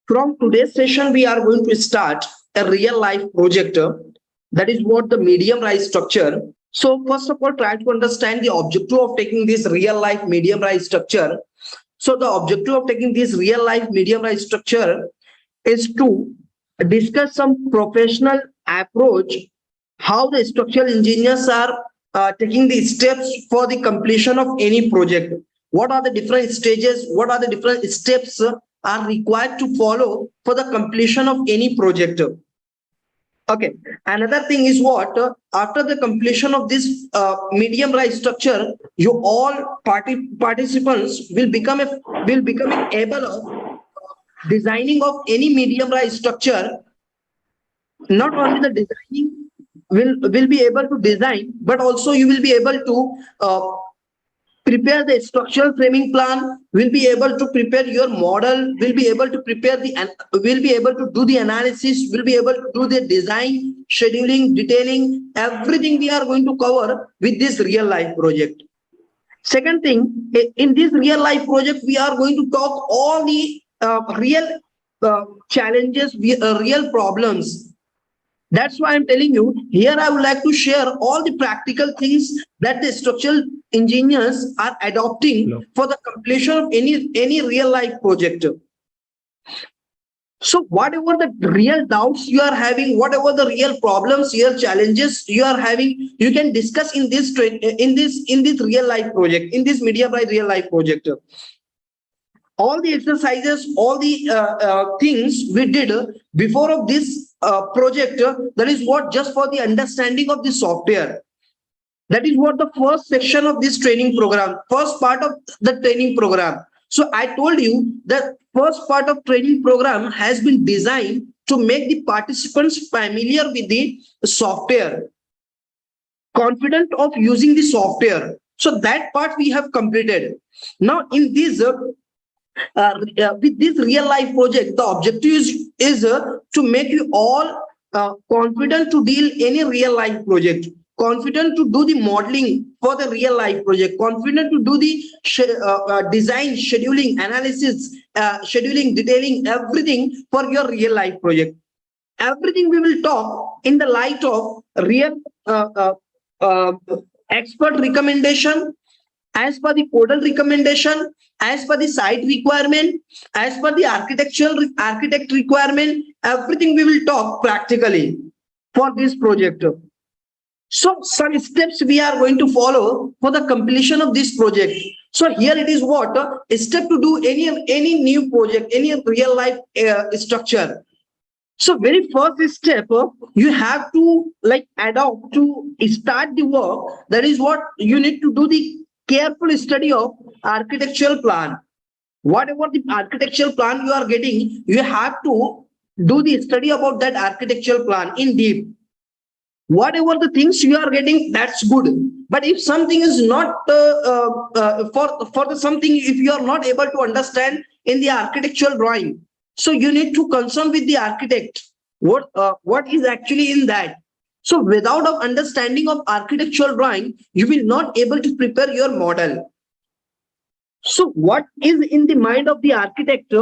From today's session, we are going to start a real life project. That is what the medium rise structure. So first of all, try to understand the objective of taking this real life medium rise structure. So the objective of taking this real life medium rise structure is to discuss some professional approach, how the structural engineers are taking the steps for the completion of any project. What are the different stages? What are the different steps are required to follow for the completion of any project? Okay. Another thing is what after the completion of this medium rise structure, you all participants will become able of designing of any medium rise structure. Not only the designing will be able to design, but also you will be able to prepare the structural framing plan, will be able to prepare your model, will be able to prepare the will be able to do the analysis, will be able to do the design, scheduling, detailing, everything we are going to cover with this real life project. Second thing, in this real life project, we are going to talk all the real challenges, real problems. That's why I'm telling you here. I would like to share all the practical things that the structural engineers are adopting for the completion of any real life project. So whatever the real doubts you are having, whatever the real problems, your challenges you are having, you can discuss in this real life project, in this medium rise real life project. All the exercises, all the things we did before of this project, that is what just for the understanding of the software. That is what the first section of this training program, first part of the training program. So I told you that first part of training program has been designed to make the participants familiar with the software, confident of using the software. So that part we have completed. Now in this with this real life project, the objective is to make you all confident to deal any real life project, confident to do the modeling for the real life project, confident to do the design, scheduling, analysis, scheduling, detailing, everything for your real life project. Everything we will talk in the light of real expert recommendation, as per the codal recommendation, as per the site requirement, as per the architect requirement, everything we will talk practically for this project. So some steps we are going to follow for the completion of this project. So here it is what a step to do any new project, any real life structure. So very first step, you have to adopt to start the work. That is what you need to do, the careful study of architectural plan. Whatever the architectural plan you are getting, you have to do the study about that architectural plan in deep. Whatever the things you are getting, that's good. But if something is not for the something, if you are not able to understand in the architectural drawing, so you need to consult with the architect what is actually in that. So without of understanding of architectural drawing, you will not able to prepare your model. So what is in the mind of the architect,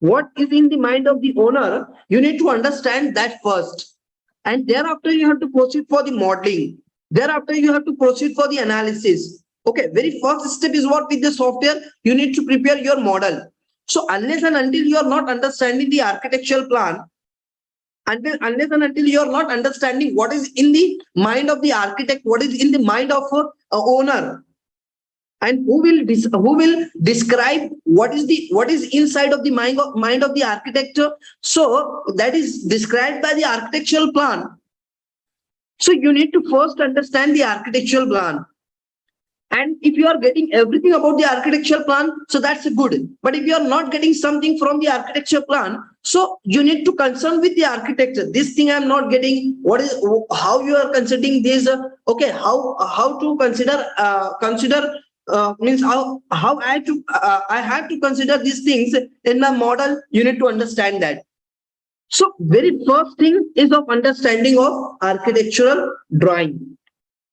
what is in the mind of the owner, you need to understand that first. And thereafter you have to proceed for the modeling. Thereafter you have to proceed for the analysis. Okay, very first step is what with the software, you need to prepare your model. So unless and until you are not understanding the architectural plan, unless and until you are not understanding what is in the mind of the architect, what is in the mind of a owner, and who will describe what is inside of the mind of the architect, so that is described by the architectural plan. So you need to first understand the architectural plan. And if you are getting everything about the architectural plan, so that's good. But if you are not getting something from the architecture plan, so you need to consult with the architecture. This thing I'm not getting. What is, how you are considering this? Okay, how to consider means how I have to consider these things in my model. You need to understand that. So very first thing is of understanding of architectural drawing.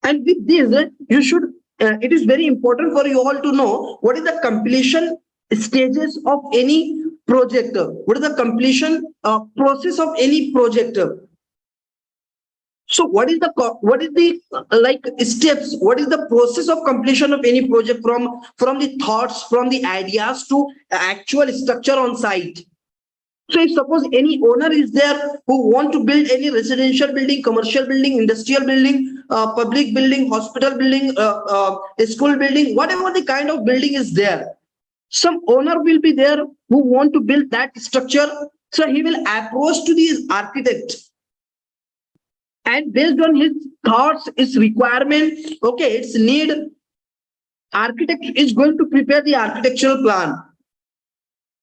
And with this, you should. It is very important for you all to know what is the completion stages of any project? What is the completion process of any project? So what is the like steps? What is the process of completion of any project from the thoughts, from the ideas to actual structure on site? So if suppose any owner is there who want to build any residential building, commercial building, industrial building, public building, hospital building, school building, whatever the kind of building is there, some owner will be there who want to build that structure. So he will approach to the architect, and based on his thoughts, his requirement, okay, its need, architect is going to prepare the architectural plan.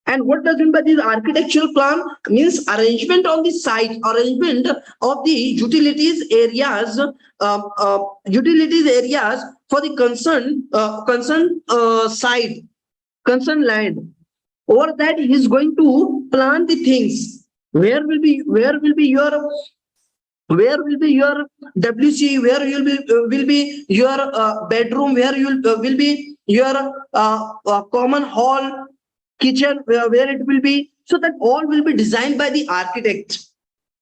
And what does it mean by this architectural plan? Means arrangement on the site, arrangement of the utilities areas for the concerned site, concerned land. Over that, he is going to plan the things. Where will be your WC, where will be your bedroom, where will be your common hall, kitchen, where it will be. So that all will be designed by the architect.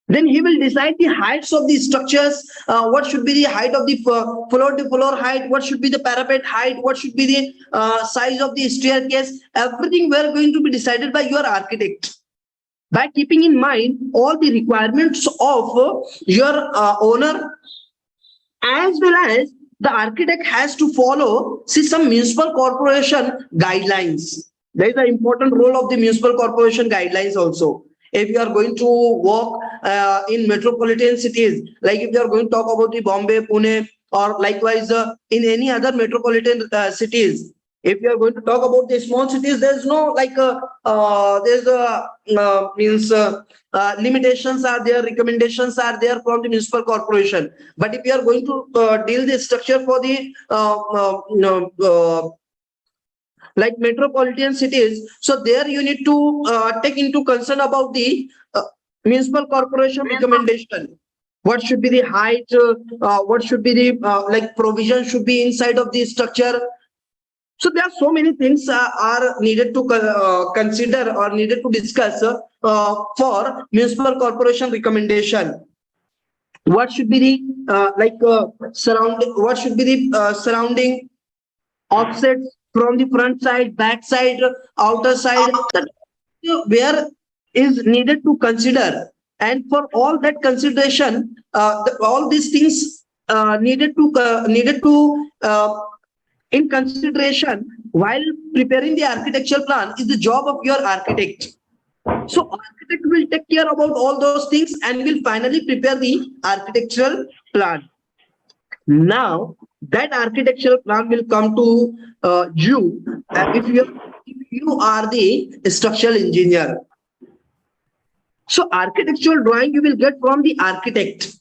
Then he will decide the heights of the structures, what should be the height of the floor to floor height, what should be the parapet height, what should be the size of the staircase. Everything we are going to be decided by your architect, by keeping in mind all the requirements of your owner, as well as the architect has to follow some municipal corporation guidelines. There is an important role of the municipal corporation guidelines also. If you are going to work in metropolitan cities, like if you are going to talk about the Bombay, Pune, or likewise in any other metropolitan cities, if you are going to talk about the small cities, there's no like limitations are there, recommendations are there from the municipal corporation. But if you are going to deal the structure for the like metropolitan cities, so there you need to take into concern about the municipal corporation recommendation. What should be the height? What should be the like provision should be inside of the structure? So there are so many things are needed to consider or needed to discuss for municipal corporation recommendation. What should be the surrounding? What should be the surrounding offsets from the front side, back side, outer side? That where is needed to consider, and for all that consideration, all these things needed to in consideration while preparing the architectural plan is the job of your architect. So architect will take care about all those things and will finally prepare the architectural plan. Now that architectural plan will come to you if you are the structural engineer. So architectural drawing you will get from the architect.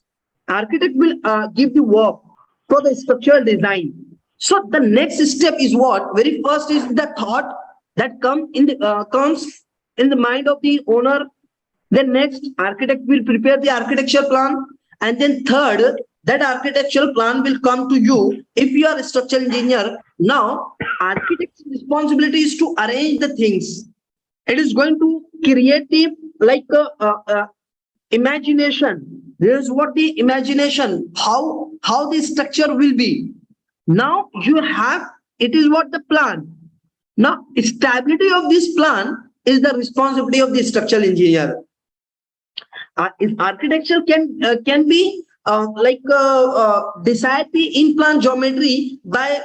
Architect will give the work for the structural design. So the next step is what? Very first is the thought that comes in the mind of the owner. Then next, architect will prepare the architectural plan, and then third, that architectural plan will come to you if you are a structural engineer. Now, architect's responsibility is to arrange the things. It is going to create the imagination. There is what the imagination, how the structure will be. Now you have, it is what the plan. Now stability of this plan is the responsibility of the structural engineer. Architecture can be decide the in-plan geometry by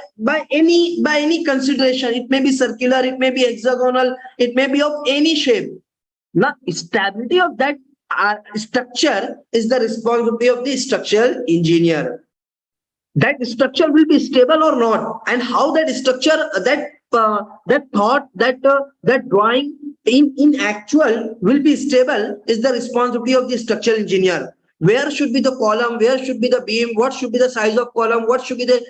any consideration. It may be circular, it may be hexagonal, it may be of any shape. Now stability of that structure is the responsibility of the structural engineer. That structure will be stable or not, and how that structure, that thought, that drawing in actual will be stable is the responsibility of the structural engineer. Where should be the column, where should be the beam, what should be the size of column, what should be the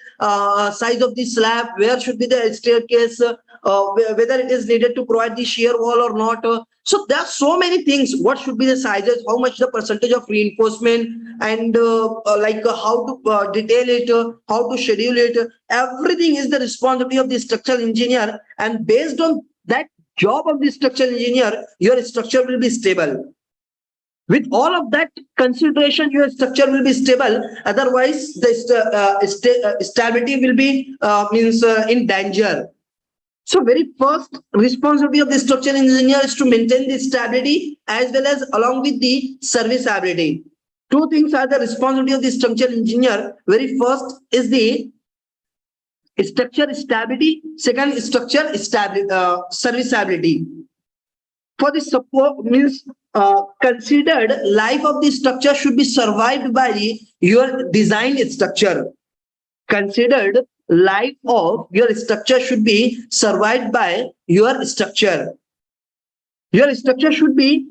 size of the slab, where should be the staircase, whether it is needed to provide the shear wall or not. So there are so many things. What should be the sizes, how much the percentage of reinforcement, and how to detail it, how to schedule it. Everything is the responsibility of the structural engineer, and based on that job of the structural engineer, your structure will be stable. With all of that consideration, your structure will be stable. Otherwise, the stability will be in danger. So very first responsibility of the structural engineer is to maintain the stability as well as along with the serviceability. Two things are the responsibility of the structural engineer. Very first is the structure stability. Second, structure serviceability. For the support means considered life of the structure should be survived by your designed structure. Considered life of your structure should be survived by your structure. Your structure should be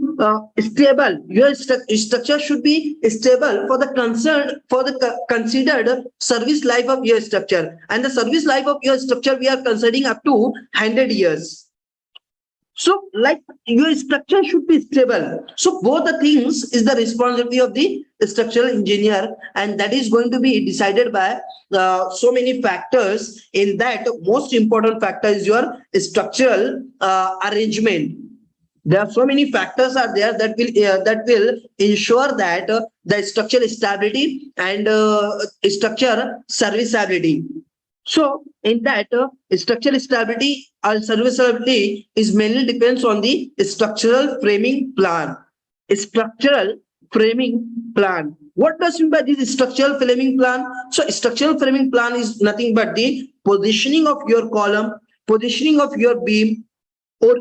stable. Your structure should be stable for the considered service life of your structure. And the service life of your structure we are considering up to 100 years. So like your structure should be stable. So both the things is the responsibility of the structural engineer, and that is going to be decided by so many factors. In that, most important factor is your structural arrangement. There are so many factors are there that will ensure that the structural stability and structure serviceability. So in that, structural stability and serviceability is mainly depends on the structural framing plan. Structural framing plan. What does mean by this structural framing plan? So structural framing plan is nothing but the positioning of your column, positioning of your beam, or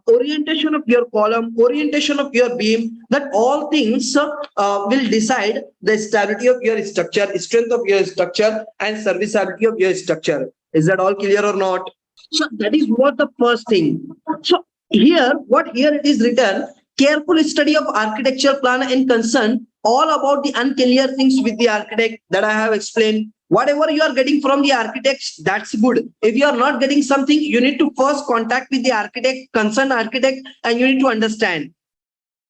orientation of your column, orientation of your beam, that all things will decide the stability of your structure, strength of your structure, and serviceability of your structure. Is that all clear or not? So that is what the first thing. So here, what here it is written, careful study of architecture plan and concern all about the unclear things with the architect that I have explained. Whatever you are getting from the architects, that's good. If you are not getting something, you need to first contact with the architect, concerned architect, and you need to understand.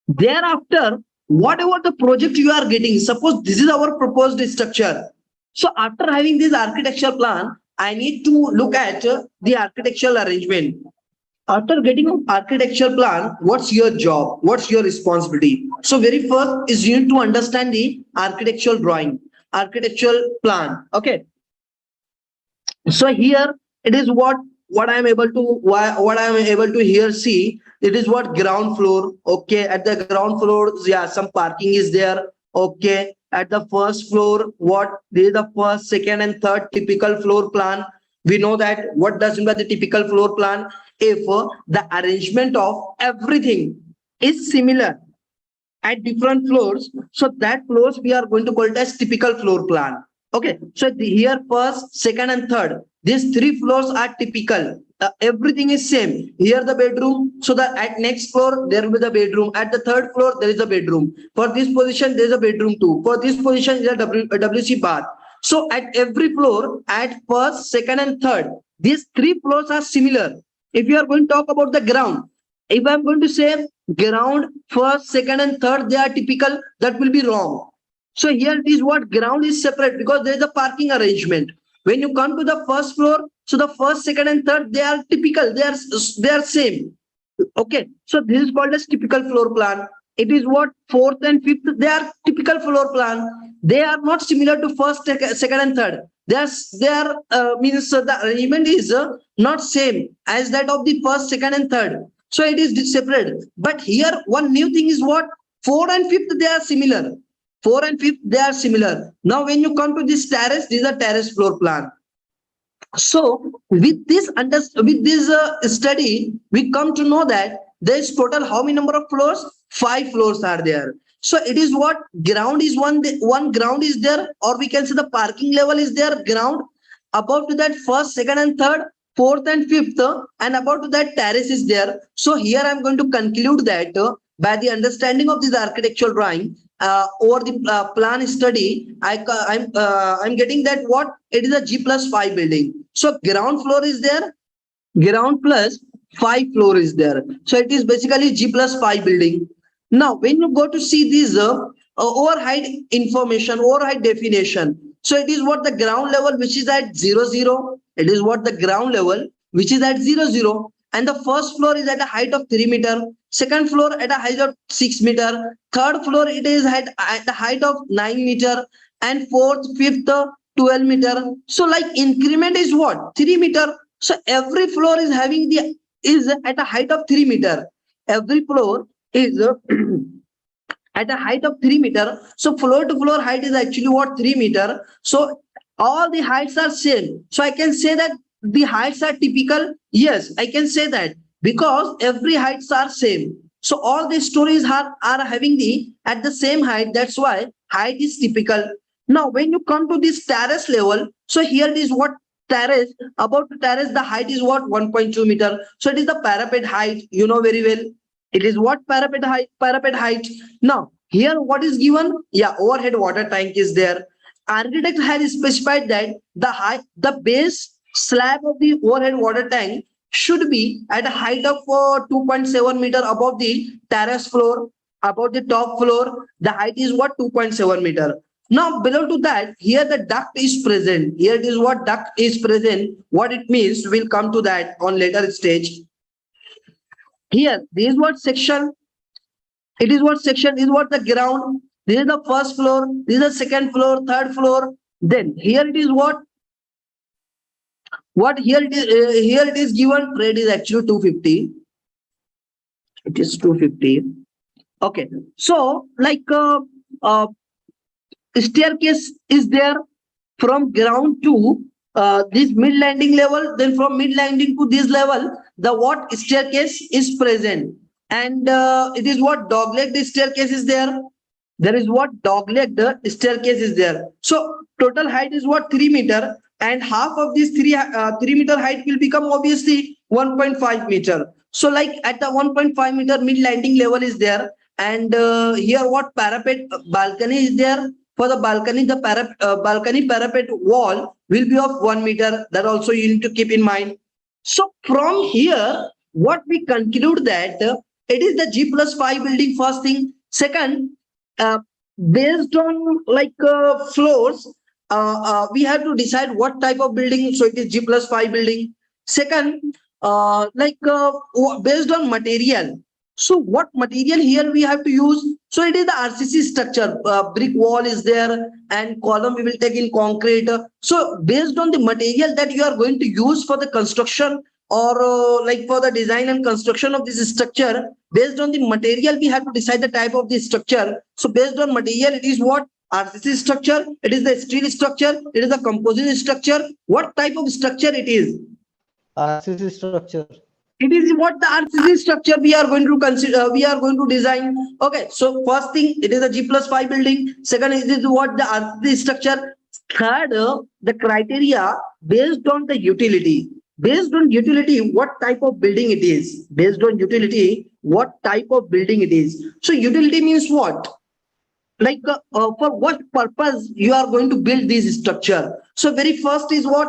Thereafter, whatever the project you are getting, suppose this is our proposed structure. So after having this architecture plan, I need to look at the architectural arrangement. After getting an architecture plan, what's your job? What's your responsibility? So very first is you need to understand the architectural drawing, architectural plan. Okay. So here it is what I am able to here see. It is what ground floor. Okay. At the ground floor, yeah, some parking is there. Okay. At the first floor, what this is the first, second, and third typical floor plan. We know that what does mean by the typical floor plan. If the arrangement of everything is similar at different floors, so that floors we are going to call it as typical floor plan. Okay, so here first, second, and third, these three floors are typical. Everything is same. Here the bedroom, so that at next floor there will be the bedroom. At the third floor there is a bedroom. For this position there is a bedroom too. For this position there is a WC bath. So at every floor, at first, second, and third, these three floors are similar. If you are going to talk about the ground, if I'm going to say ground, first, second, and third, they are typical, that will be wrong. So here it is what ground is separate because there is a parking arrangement. When you come to the first floor, so the first, second, and third, they are typical, they are same. Okay, so this is called as typical floor plan. It is what fourth and fifth, they are typical floor plan. They are not similar to first, second, and third. They are means the arrangement is not same as that of the first, second, and third. So it is separate. But here one new thing is what fourth and fifth they are similar. Fourth and fifth they are similar. Now when you come to this terrace, this is a terrace floor plan. So with this study, we come to know that there is total how many number of floors? 5 floors are there. So it is what ground is one ground is there, or we can say the parking level is there, ground. Above to that first, second, and third, fourth, and fifth, and above to that terrace is there. So here I'm going to conclude that by the understanding of this architectural drawing over the plan study, I'm getting that what it is a G+5 building. So ground floor is there, ground plus 5 floor is there. So it is basically G+5 building. Now, when you go to see this overhead information, overhead definition, so it is what the ground level which is at 0, 0. It is what the ground level which is at 0, 0. and the first floor is at a height of 3 meter, second floor at a height of 6 meter, third floor it is at a height of 9 meter, and fourth, fifth, 12 meter. So like increment is what? 3 meter. So every floor is having the is at a height of 3 meter. Every floor is at a height of 3 meter. So floor to floor height is actually what? 3 meter. So all the heights are same. So I can say that the heights are typical. Yes, I can say that because every heights are same. So all the stories are having the at the same height. That's why height is typical. Now, when you come to this terrace level, so here it is what terrace, about terrace, the height is what? 1.2 meter. So it is the parapet height, you know very well. It is what? Parapet height, parapet height. Now, here what is given? Yeah, overhead water tank is there. Architect has specified that the height, the base slab of the overhead water tank should be at a height of 2.7 meter above the terrace floor, above the top floor. The height is what? 2.7 meter. Now, below to that, here the duct is present. Here it is what? Duct is present. What it means, we'll come to that on later stage. Here, this is what section. It is what section is what the ground. This is the first floor. This is the second floor, third floor. Then here it is what? What here it is? Here it is given. Rate is actually 250. It is 250. Okay. So like staircase is there from ground to this mid landing level. Then from mid landing to this level, the what staircase is present, and it is what dog-legged staircase is there. There is what dog-legged staircase is there. So total height is what? 3 meter, and half of this 3 meter height will become obviously 1.5 meter. So like at the 1.5 meter mid landing level is there, and here what parapet balcony is there. For the balcony, the balcony parapet wall will be of 1 meter. That also you need to keep in mind. So from here, what we conclude that it is the G+5 building. First thing. Second, based on like floors, we have to decide what type of building. So it is G+5 building. Second, based on material. So what material here we have to use? So it is the RCC structure. Brick wall is there, and column we will take in concrete. So based on the material that you are going to use for the construction, or like for the design and construction of this structure, based on the material we have to decide the type of the structure. So based on material, it is what? RCC structure. It is the steel structure. It is the composite structure. What type of structure it is? RCC structure. It is what the RCC structure we are going to consider, we are going to design. Okay, so first thing, it is a G+5 building. Second, it is what the RCC structure. Third, the criteria based on the utility. Based on utility, what type of building it is? Based on utility, what type of building it is? So utility means what? Like for what purpose you are going to build this structure? So very first is what?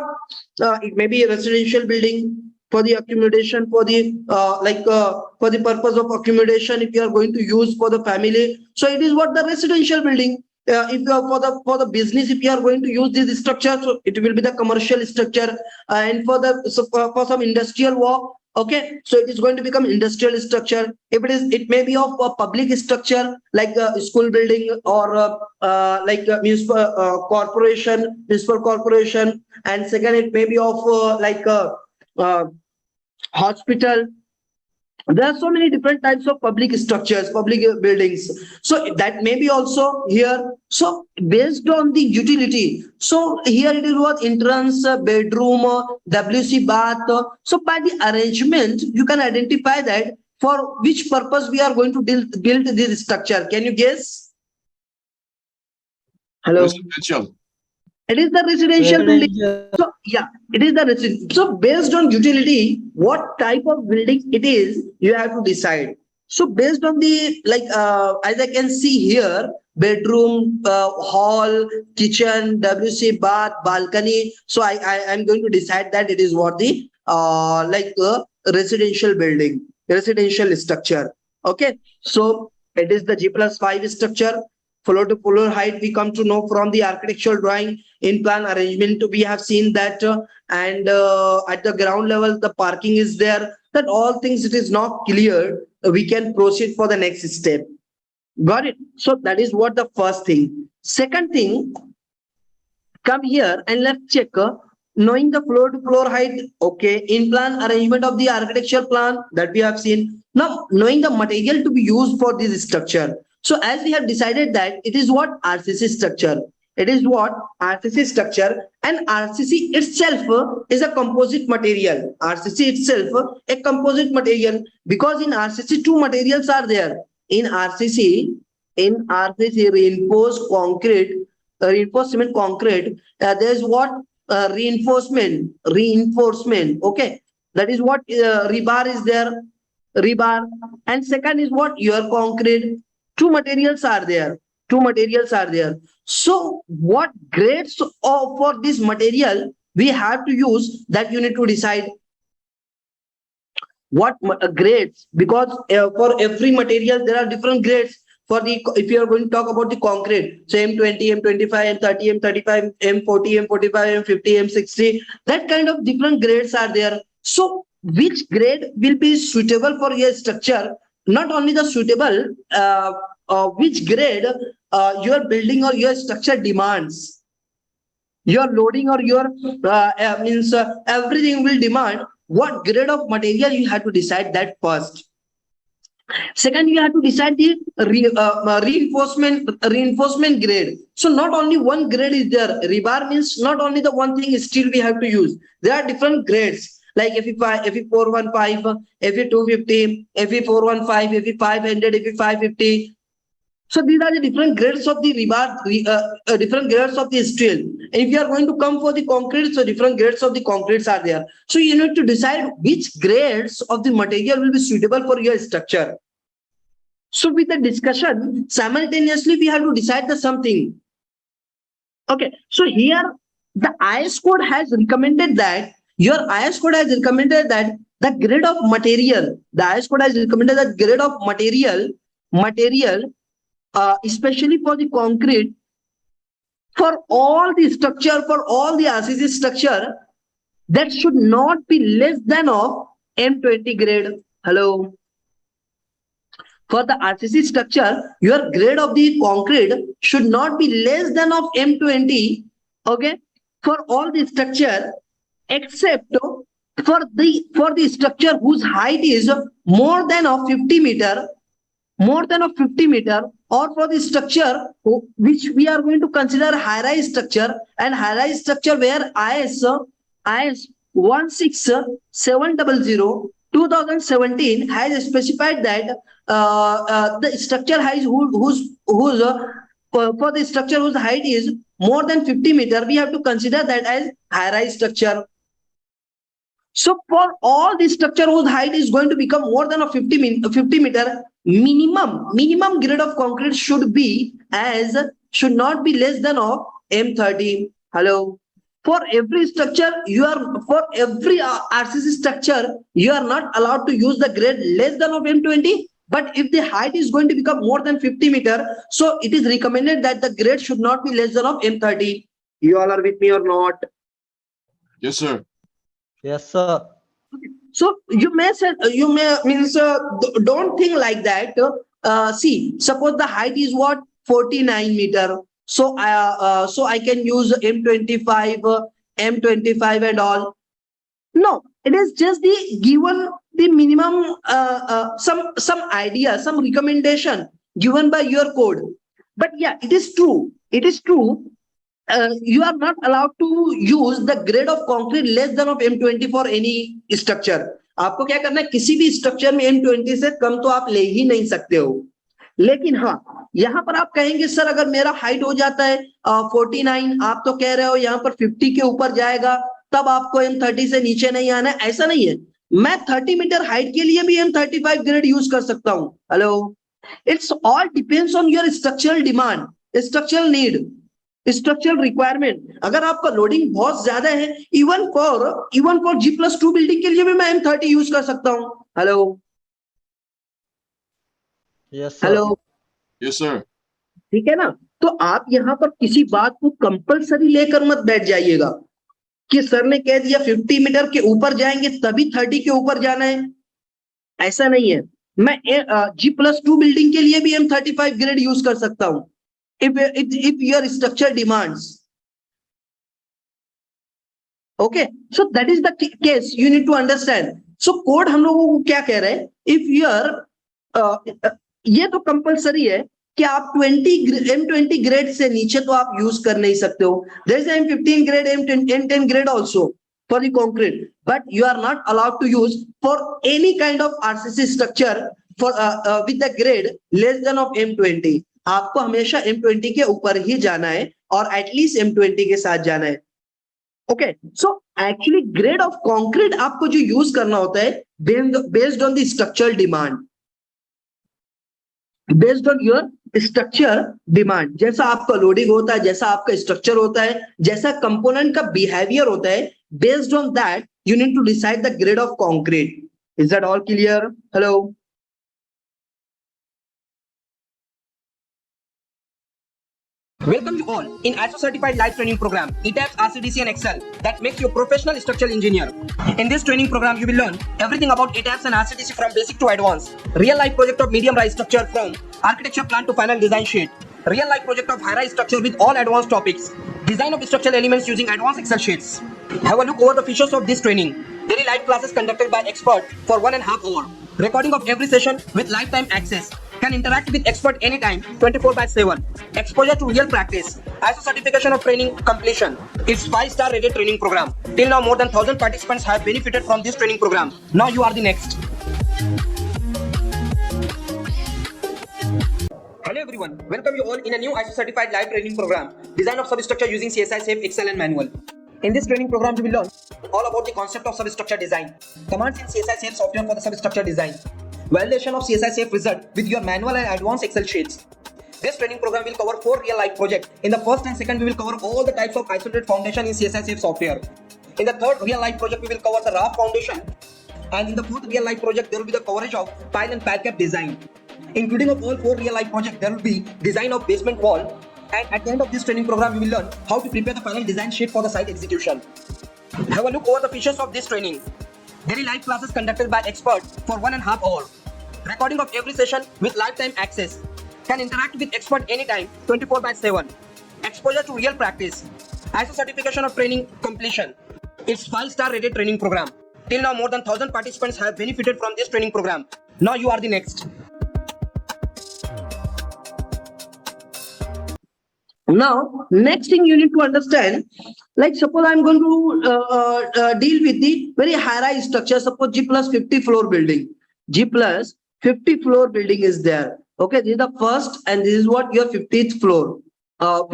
It may be a residential building. For the accommodation, for the for the purpose of accommodation, if you are going to use for the family, so it is what the residential building. If you are for the business, if you are going to use this structure, so it will be the commercial structure, and for the for some industrial work, okay, so it is going to become industrial structure. If it is, it may be of a public structure like a school building, or municipal corporation, and second, it may be of hospital. There are so many different types of public structures, public buildings. So that may be also here. So based on the utility, so here it is what? Entrance, bedroom, WC bath. So by the arrangement, you can identify that for which purpose we are going to build this structure. Can you guess? Hello. Residential. It is the residential building. So yeah, it is the residential. So based on utility, what type of building it is, you have to decide. So based on the as I can see here, bedroom, hall, kitchen, WC, bath, balcony. So I am going to decide that it is what the residential building, residential structure. Okay, so it is the G+5 structure. floor to floor height we come to know from the architectural drawing. In plan arrangement we have seen that, and at the ground level the parking is there. That all things it is not clear, we can proceed for the next step. Got it? So that is what the first thing. Second thing, come here and let's check, knowing the floor to floor height. Okay, in plan arrangement of the architecture plan that we have seen. Now knowing the material to be used for this structure. So as we have decided that it is what RCC structure, it is what RCC structure, and RCC itself is a composite material. RCC itself a composite material, because in RCC two materials are there. In RCC reinforced concrete, reinforced cement concrete, there is what reinforcement. Okay, that is what rebar is there, rebar, and second is what your concrete. Two materials are there. So what grades for this material we have to use, that you need to decide what grades, because for every material there are different grades. For the, if you are going to talk about the concrete, so M20, M25, M30, M35, M40, M45, M50, M60, that kind of different grades are there. So which grade will be suitable for your structure? Not only the suitable, which grade your building or your structure demands. Your loading or your means everything will demand what grade of material. You have to decide that first. Second, you have to decide the reinforcement grade. So not only one grade is there. Rebar means not only the one thing, steel we have to use. There are different grades like FE 415, FE 250, FE 415, FE 500, FE 550. So these are the different grades of the rebar, different grades of the steel. And if you are going to come for the concrete, so different grades of the concretes are there. So you need to decide which grades of the material will be suitable for your structure. So with the discussion, simultaneously we have to decide the something. Okay, so here the IS code has recommended that, your IS code has recommended that the grade of material, the IS code has recommended that grade of material, especially for the concrete, for all the structure, for all the RCC structure, that should not be less than of M20 grade. Hello. For the RCC structure, your grade of the concrete should not be less than of M20. Okay. For all the structure, except for the structure whose height is more than of 50 meter, or for the structure which we are going to consider high-rise structure, and high-rise structure where IS 16700 2017 has specified that the structure height for the structure whose height is more than 50 meter, we have to consider that as high-rise structure. So for all the structure whose height is going to become more than a 50 meter, minimum grade of concrete should not be less than of M30. Hello. For every structure, for every RCC structure, you are not allowed to use the grade less than of M20. But if the height is going to become more than 50 meter, so it is recommended that the grade should not be less than of M30. You all are with me or not? Yes, sir. Yes, sir. So you may means don't think like that. See, suppose the height is what 49 meter. So I can use M25 and all. No, it is just the given the minimum some idea, some recommendation given by your code. But yeah, it is true. You are not allowed to use the grade of concrete less than of M20 for any structure. आपको क्या करना है, किसी भी structure में M20 से कम तो आप ले ही नहीं सकते हो. लेकिन हाँ, यहाँ पर आप कहेंगे सर अगर मेरा हाइट हो जाता है 49, आप तो कह रहे हो यहाँ पर 50 के ऊपर जाएगा, तब आपको M30 से नीचे नहीं आना है. ऐसा नहीं है, मैं 30 मीटर हाइट के लिए भी M35 ग्रेड यूज कर सकता हूँ. Hello, it's all depends on your structural demand, structural need, structural requirement. अगर आपका लोडिंग बहुत ज्यादा है, इवन फॉर G+2 बिल्डिंग के लिए भी मैं M30 यूज कर सकता हूँ. Hello. Yes, sir. Hello. Yes, sir. ठीक है ना। तो आप यहाँ पर किसी बात को कंपलसरी लेकर मत बैठ जाइएगा कि सर ने कह दिया 50 मीटर के ऊपर जाएंगे तभी 30 के ऊपर जाना है, ऐसा नहीं है। मैं G+2 बिल्डिंग के लिए भी M35 ग्रेड यूज कर सकता हूं if your structure demands. Okay, so that is the case you need to understand. So code हम लोगों को क्या कह रहे हैं, if your ये तो कंपलसरी है कि आप M20 ग्रेड से नीचे तो आप यूज कर नहीं सकते हो. There is M15 grade, M10 grade also for the concrete, but you are not allowed to use for any kind of RCC structure for with the grade less than of M20. आपको हमेशा M20 के ऊपर ही जाना है और at least M20 के साथ जाना है. Okay, so actually grade of concrete आपको जो यूज करना होता है based on the structural demand, based on your structure demand. जैसा आपका लोडिंग होता है, जैसा आपका स्ट्रक्चर होता है, जैसा कंपोनेंट का बिहेवियर होता है, based on that you need to decide the grade of concrete. Is that all clear? Hello. Welcome you all in ISO certified live training program, Etabs, Rcdc and Excel that makes you a professional structural engineer. In this training program, you will learn everything about Etabs and Rcdc from basic to advanced. Real life project of medium rise structure from architecture plan to final design sheet. Real life project of high rise structure with all advanced topics. Design of structural elements using advanced Excel sheets. Have a look over the features of this training. Daily live classes conducted by expert for 1.5 hours. Recording of every session with lifetime access. Can interact with expert anytime, 24/7. Exposure to real practice. ISO certification of training completion. It's 5-star rated training program. Till now, more than 1,000 participants have benefited from this training program. Now you are the next. Hello everyone, welcome you all in a new ISO certified live training program. Design of substructure using CSI Safe, Excel and manual. In this training program, you will learn all about the concept of substructure design. Commands in CSI Safe software for the substructure design. Validation of CSI Safe result with your manual and advanced Excel sheets. This training program will cover 4 real life projects. In the first and second, we will cover all the types of isolated foundation in CSI Safe software. In the third real life project, we will cover the raft foundation. And in the fourth real life project, there will be the coverage of pile and pile cap design. Including of all 4 real life projects, there will be design of basement wall. And at the end of this training program, we will learn how to prepare the final design sheet for the site execution. Have a look over the features of this training. Daily live classes conducted by experts for 1.5 hours. Recording of every session with lifetime access. Can interact with expert anytime, 24/7. Exposure to real practice. ISO certification of training completion. It's 5-star rated training program. Till now, more than 1,000 participants have benefited from this training program. Now you are the next. Now, next thing you need to understand, like suppose I'm going to deal with the very high-rise structure. Suppose G+50 floor building. G+50 floor building is there. Okay, this is the first, and this is what your 50th floor.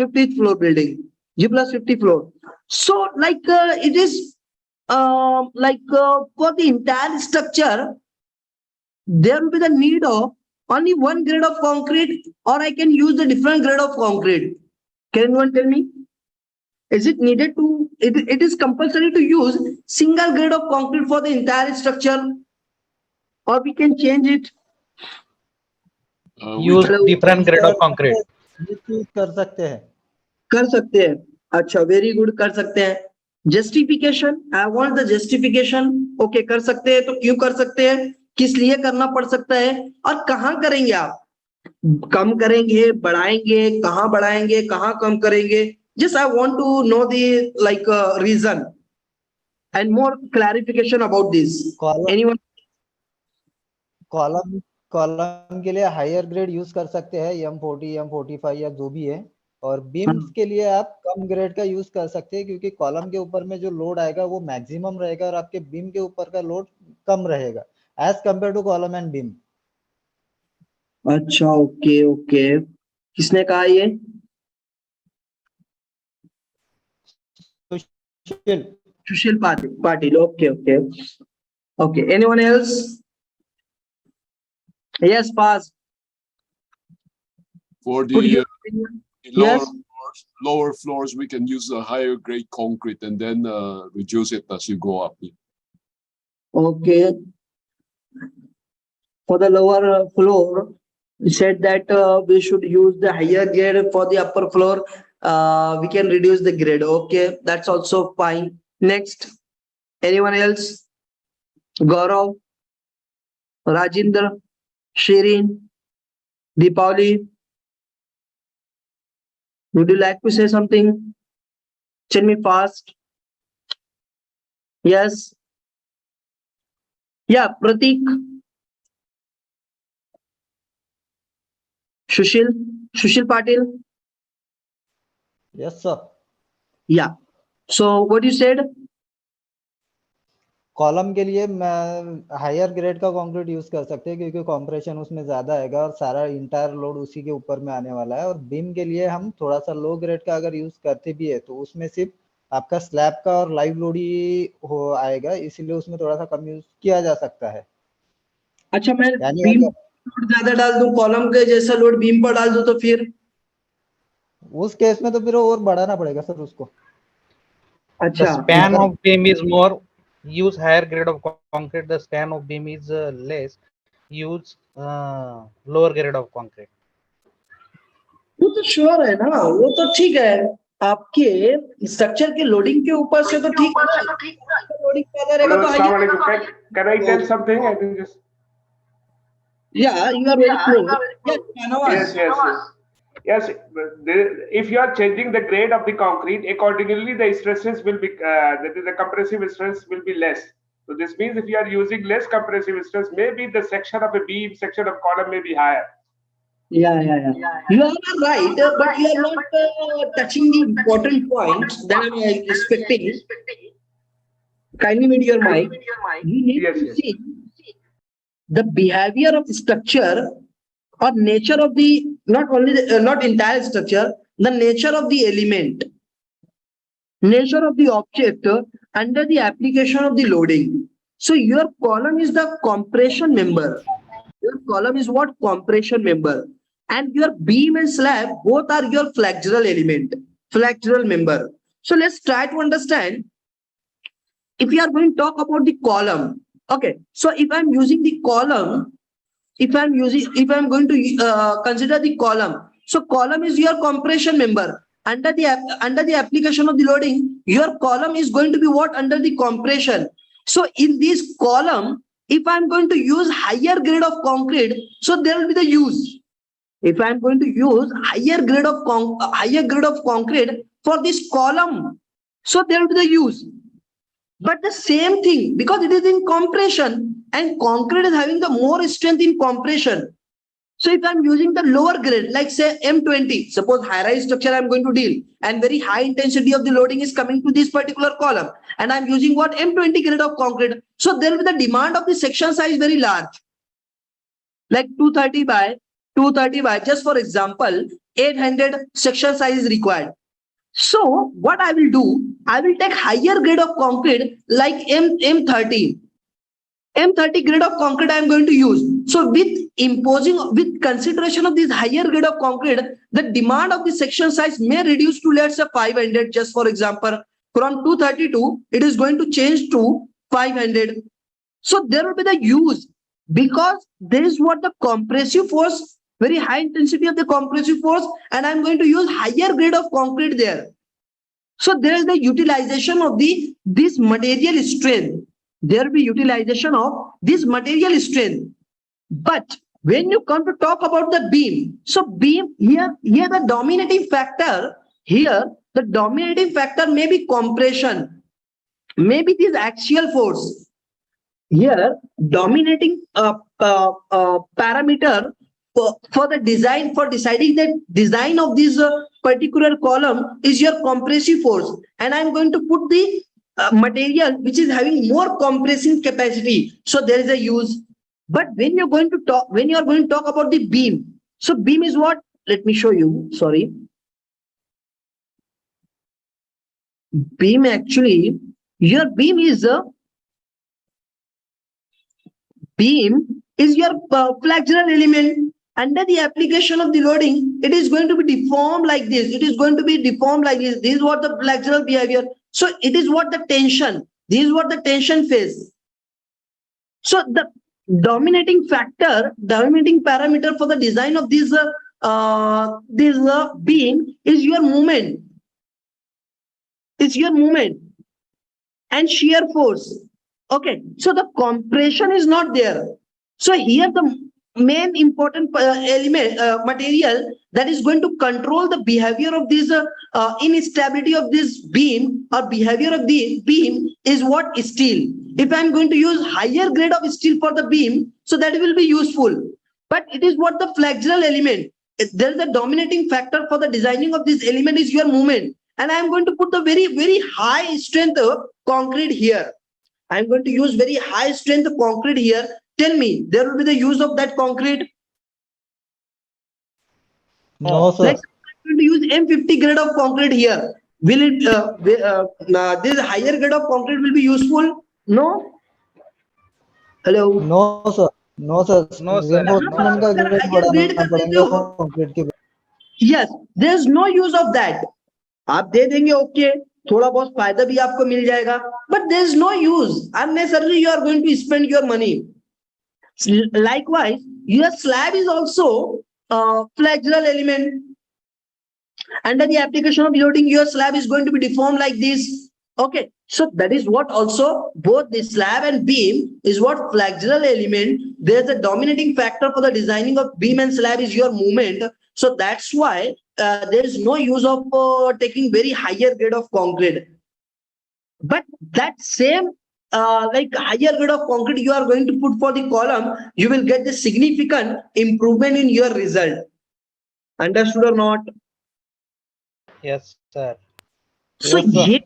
50th floor building. G+50 floor. So, like it is for the entire structure, there will be the need of only one grade of concrete, or I can use the different grade of concrete. Can anyone tell me? Is it needed to, it is compulsory to use single grade of concrete for the entire structure, or we can change it? use different grade of concrete. कर सकते हैं. कर सकते हैं. अच्छा, very good, कर सकते हैं. Justification, I want the justification. Okay, कर सकते हैं. तो क्यों कर सकते हैं, किस लिए करना पड़ सकता है, और कहाँ करेंगे आप? कम करेंगे, बढ़ाएंगे, कहाँ बढ़ाएंगे, कहाँ कम करेंगे? Just I want to know the reason and more clarification about this. Anyone? Column के लिए हायर ग्रेड यूज कर सकते हैं, M40, M45 या जो भी है, और बीम्स के लिए आप कम ग्रेड का यूज कर सकते हैं, क्योंकि कॉलम के ऊपर में जो लोड आएगा वो मैक्सिमम रहेगा और आपके बीम के ऊपर का लोड कम रहेगा as compare to column and beam. अच्छा, ओके ओके. किसने कहा ये? Sushil Patil. Okay okay okay. Anyone else? Yes, pass. For the Yes. lower floors, we can use a higher grade concrete and then reduce it as you go up. Okay. For the lower floor, We said that we should use the higher grade for the upper floor. We can reduce the grade. Okay, that's also fine. Next, anyone else? Gaurav, Rajinder, Shirin, Deepali. Would you like to say something? Tell me fast. Yes. Yeah, Pratik. Sushil Patil. Yes, sir. Yeah. So what you said? Column के लिए मैं higher grade का concrete use कर सकते हैं क्योंकि compression उसमें ज्यादा आएगा और सारा इंटायर लोड उसी के ऊपर में आने वाला है। और बीम के लिए हम थोड़ा सा लो ग्रेड का अगर यूज करते भी है तो उसमें सिर्फ आपका स्लैब का और लाइव लोड ही हो आएगा, इसीलिए उसमें थोड़ा सा कम यूज किया जा सकता है। अच्छा, मैं यानी बीम अगर लोड ज्यादा डाल दूं, कॉलम के जैसा लोड बीम पर डाल दूं तो फिर? उस केस में तो फिर और बढ़ाना पड़ेगा सर उसको। The अच्छा, span of beam is more. Use higher grade of concrete. The span of beam is less. Use lower grade of concrete. वो तो श्योर है ना, वो तो ठीक है। आपके स्ट्रक्चर के लोडिंग के ऊपर से तो ठीक है, लोडिंग ज्यादा रहेगा तो Assalamualaikum. Can I tell something? I think just yeah, you are very close. Yes, Shanawaz. yes. If you are changing the grade of the concrete, accordingly the stresses will be the compressive stress will be less. So this means if you are using less compressive stress, maybe the section of a beam, section of column may be higher. Yeah. You are right, but you are not touching the important points that I am expecting. Kindly mute your mic. You need to see the behavior of the structure or nature of the, not only the, not entire structure, the nature of the element, nature of the object under the application of the loading. So your column is the compression member. Your column is what? Compression member. And your beam and slab both are your flexural element, flexural member. So let's try to understand. If we are going to talk about the column, okay. So if I'm using the column, if I'm going to consider the column, so column is your compression member. Under the application of the loading, your column is going to be what? Under the compression. So in this column, if I'm going to use higher grade of concrete, so there will be the use. If I'm going to use higher grade of concrete for this column, so there will be the use. But the same thing, because it is in compression and concrete is having the more strength in compression. So if I'm using the lower grade, like say M20, suppose high-rise structure I'm going to deal and very high intensity of the loading is coming to this particular column and I'm using what? M20 grade of concrete. So there will be the demand of the section size very large, like 230 by, just for example, 800 section size is required. So what I will do, I will take higher grade of concrete like M30 grade of concrete I am going to use. So with consideration of this higher grade of concrete, the demand of the section size may reduce to, let's say, 500, just for example. From 232, it is going to change to 500. So there will be the use, because there is what the compressive force, very high intensity of the compressive force, and I'm going to use higher grade of concrete there. So there is the utilization of this material strength. There will be utilization of this material strength. But when you come to talk about the beam, so beam here the dominating factor may be compression, maybe this axial force. Here dominating parameter for the design, for deciding the design of this particular column is your compressive force, and I'm going to put the material which is having more compressing capacity. So there is a use. But when you are going to talk about the beam, so beam is what? Let me show you. Sorry. Beam, actually, your beam is your flexural element. Under the application of the loading, it is going to be deformed like this. It is going to be deformed like this. This is what the flexural behavior. So it is what the tension. This is what the tension phase. So dominating parameter for the design of this beam is your movement. It's your movement and shear force. Okay, so the compression is not there. So here the main important material that is going to control the behavior of this instability of this beam or behavior of the beam is what? Steel. If I'm going to use higher grade of steel for the beam, so that will be useful. But it is what the flexural element. There is a dominating factor for the designing of this element is your movement. And I'm going to put the very high strength concrete here. I'm going to use very high strength concrete here. Tell me, there will be the use of that concrete? No, sir. Like I'm going to use M50 grade of concrete here. Will it, this higher grade of concrete will be useful? No? Hello? No, sir. No, sir. No, sir. Reinforcement का grade higher grade बढ़ाना कर पड़ेगा देते हो। concrete के। Yes, there is no use of that. आप दे देंगे okay, थोड़ा बहुत फायदा भी आपको मिल जाएगा, but there is no use. Unnecessarily you are going to spend your money. Likewise, your slab is also a flexural element. Under the application of loading, your slab is going to be deformed like this. Okay, so that is what also both the slab and beam is what flexural element. There's a dominating factor for the designing of beam and slab is your movement. So that's why there is no use of taking very higher grade of concrete. But that same like higher grade of concrete you are going to put for the column, you will get the significant improvement in your result. Understood or not? Yes, sir. So Yes, sir. ये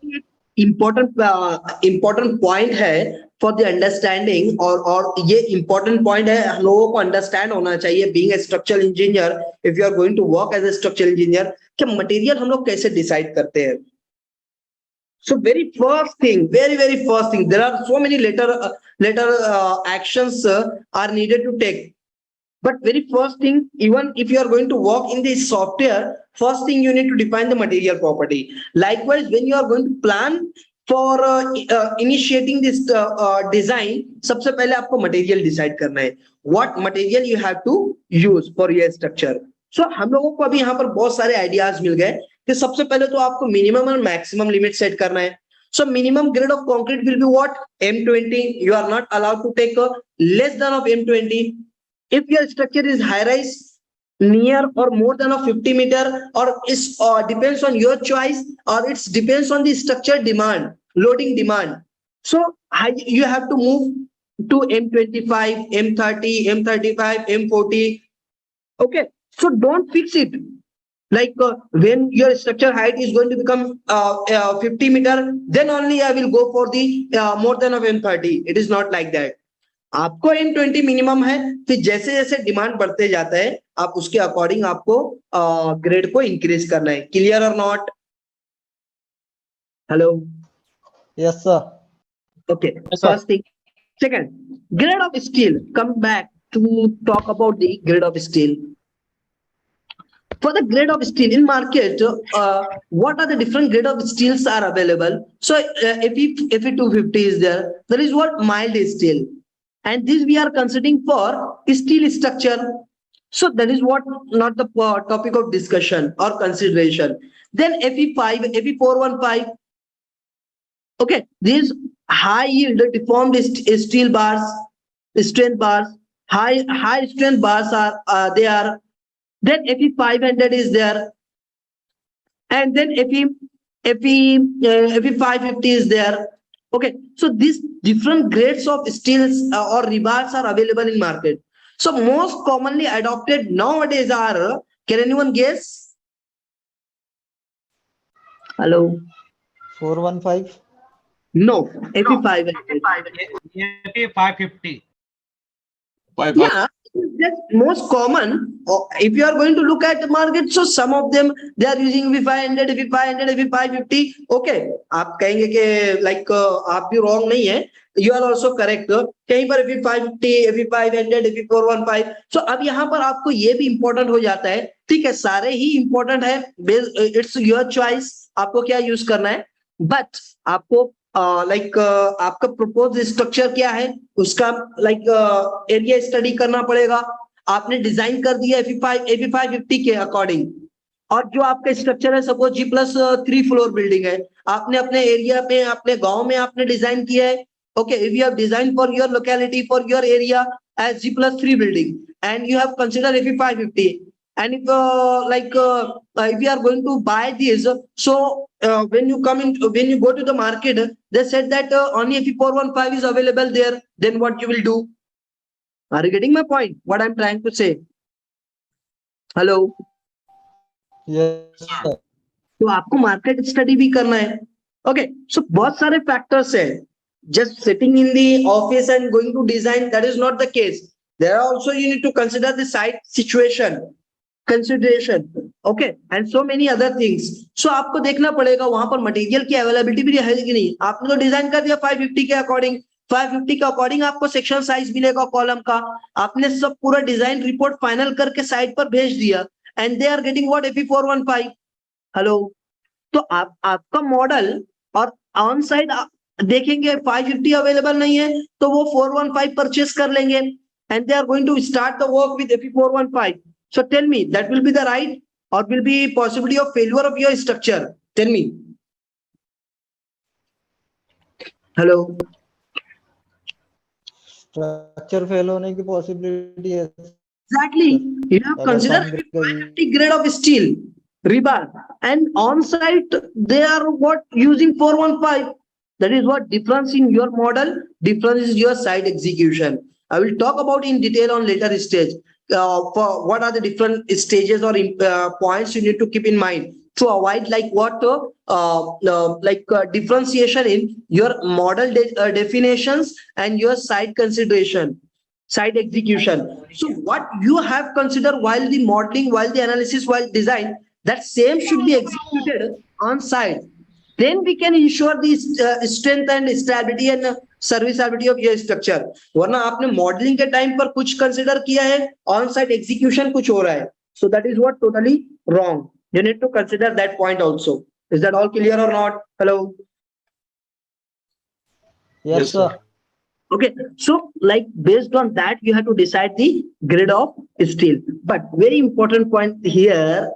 important point है for the understanding और ये important point है हम लोगों को understand होना चाहिए being a structural engineer if you are going to work as a structural engineer कि material हम लोग कैसे decide करते हैं. So very first thing, very first thing, there are so many later actions are needed to take. But very first thing, even if you are going to work in the software, first thing you need to define the material property. Likewise, when you are going to plan for initiating this design, सबसे पहले आपको material decide करना है. What material you have to use for your structure. So हम लोगों को अभी यहाँ पर बहुत सारे ideas मिल गए कि सबसे पहले तो आपको minimum और maximum limit set करना है. So minimum grade of concrete will be what? M20. You are not allowed to take less than of M20. If your structure is high rise, near or more than a 50 meter, or is depends on your choice, or it depends on the structure demand, loading demand. So you have to move to M25, M30, M35, M40. Okay, so don't fix it. Like when your structure height is going to become 50 meter, then only I will go for the more than of M30. It is not like that. आपको M20 minimum है, फिर जैसे जैसे demand बढ़ते जाता है आप उसके अकॉर्डिंग आपको ग्रेड को इंक्रीज करना है. क्लियर और not? Hello? Yes, sir. Okay, first thing. Second, grade of steel. Come back to talk about the grade of steel. For the grade of steel in market, what are the different grade of steels are available? So if 250 is there, there is what? Mild steel. And this we are considering for steel structure. So that is what not the topic of discussion or consideration. Then Fe5, Fe415. Okay, these high yield deformed steel bars, strength bars, high strength bars are there. Then Fe500 is there, and then Fe550 is there. Okay, so these different grades of steels or rebars are available in market. So most commonly adopted nowadays are, can anyone guess? Hello? 415. No, Fe500. Fe550. Yeah, that's most common. If you are going to look at the market, so some of them they are using Fe500, Fe500, Fe550. Okay, आप कहेंगे कि like आप भी wrong नहीं है. You are also correct. कहीं पर Fe550, Fe500, Fe415. So अब यहाँ पर आपको ये भी important हो जाता है. ठीक है, सारे ही important है. It's your choice. आपको क्या use करना है. But आपको आपका प्रपोज स्ट्रक्चर क्या है, उसका एरिया स्टडी करना पड़ेगा। आपने डिजाइन कर दिया AP550 के अकॉर्डिंग, और जो आपका स्ट्रक्चर है सपोज G+3 फ्लोर बिल्डिंग है, आपने अपने एरिया पे, अपने गांव में आपने डिजाइन किया है। Okay, if you have designed for your locality, for your area as G+3 building, and you have considered AP550, and if if you are going to buy this, so when you go to the market, they said that only AP415 is available there. Then what you will do? Are you getting my point? What I'm trying to say? Hello. Yes, sir. तो आपको market study भी करना है। Okay, सो बहुत सारे factors है। Just sitting in the office and going to design, that is not the case. There are also you need to consider the site situation, consideration, okay, and so many other things. So आपको देखना पड़ेगा वहां पर material की availability भी है कि नहीं। आपने तो डिजाइन कर दिया 550 के अकॉर्डिंग, 550 के अकॉर्डिंग आपको सेक्शन साइज मिलेगा कॉलम का। आपने सब पूरा डिजाइन रिपोर्ट फाइनल करके साइट पर भेज दिया, and they are getting what AP415। Hello, तो आपका मॉडल और ऑन साइड देखेंगे 550 अवेलेबल नहीं है, तो वो 415 परचेस कर लेंगे, and they are going to start the work with AP415। So tell me, that will be the right और will be possibility of failure of your structure? Tell me. Hello, structure fail होने की possibility है। exactly, you have अगर considered कम grade का 550 grade of steel rebar, and on site they are what using 415. That is what difference in your model, difference is your site execution. I will talk about in detail on later stage for what are the different stages or points you need to keep in mind to avoid differentiation in your model definitions and your site consideration, site execution. So what you have considered while the modeling, while the analysis, while design, that same should be executed on site. Then we can ensure the strength and stability and serviceability of your structure. वरना आपने modelling के time पर कुछ consider किया है, on site execution कुछ हो रहा है, so that is what totally wrong. You need to consider that point also. Is that all clear or not? Hello. Yes, sir. Okay, so based on that, you have to decide the grade of steel. But very important point here,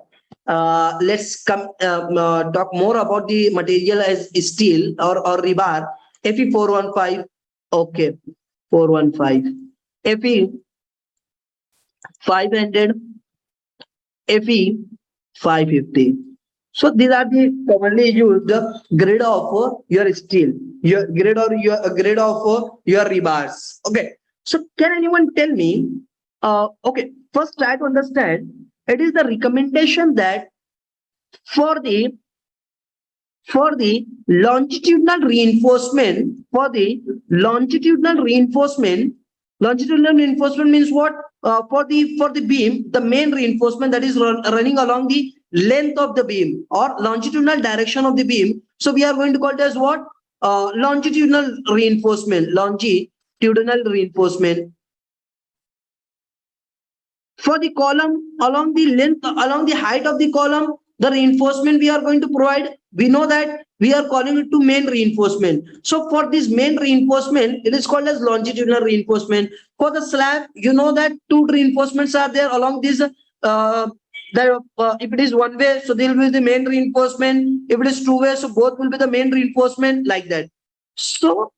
let's talk more about the material as steel or rebar. Fe415, okay, 415, Fe 500, Fe 550. So these are the commonly used grade of your steel, your grade or your grade of your rebars. Okay. So can anyone tell me? Okay. First, try to understand. It is the recommendation that for the longitudinal reinforcement, longitudinal reinforcement means what? For the beam, the main reinforcement that is running along the length of the beam or longitudinal direction of the beam. So we are going to call it as what? Longitudinal reinforcement. Longitudinal reinforcement. For the column, along the length, along the height of the column, the reinforcement we are going to provide, we know that we are calling it to main reinforcement. So for this main reinforcement, it is called as longitudinal reinforcement. For the slab, you know that two reinforcements are there along this. If it is one way, so there will be the main reinforcement. If it is two way, so both will be the main reinforcement, like that. So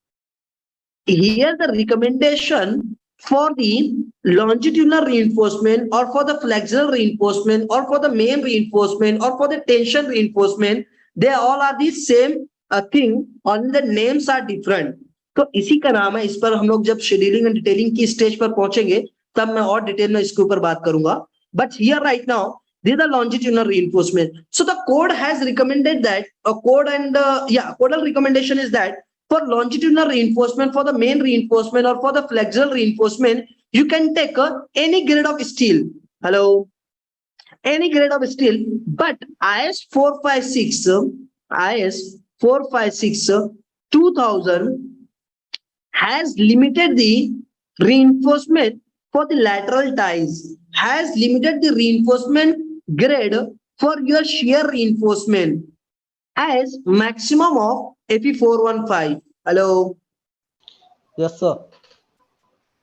here the recommendation for the longitudinal reinforcement or for the flexural reinforcement or for the main reinforcement or for the tension reinforcement, they all are the same thing, only the names are different. तो इसी का नाम है, इस पर हम लोग जब शेड्यूलिंग एंड डिटेलिंग की स्टेज पर पहुंचेंगे तब मैं और डिटेल में इसके ऊपर बात करूंगा. But here right now, these are longitudinal reinforcement. So the code has recommended that codal recommendation is that for longitudinal reinforcement, for the main reinforcement or for the flexural reinforcement, you can take any grade of steel. Hello, any grade of steel. But IS 456 2000 has limited the reinforcement for the lateral ties, has limited the reinforcement grade for your shear reinforcement as maximum of Fe415. Hello. Yes, sir.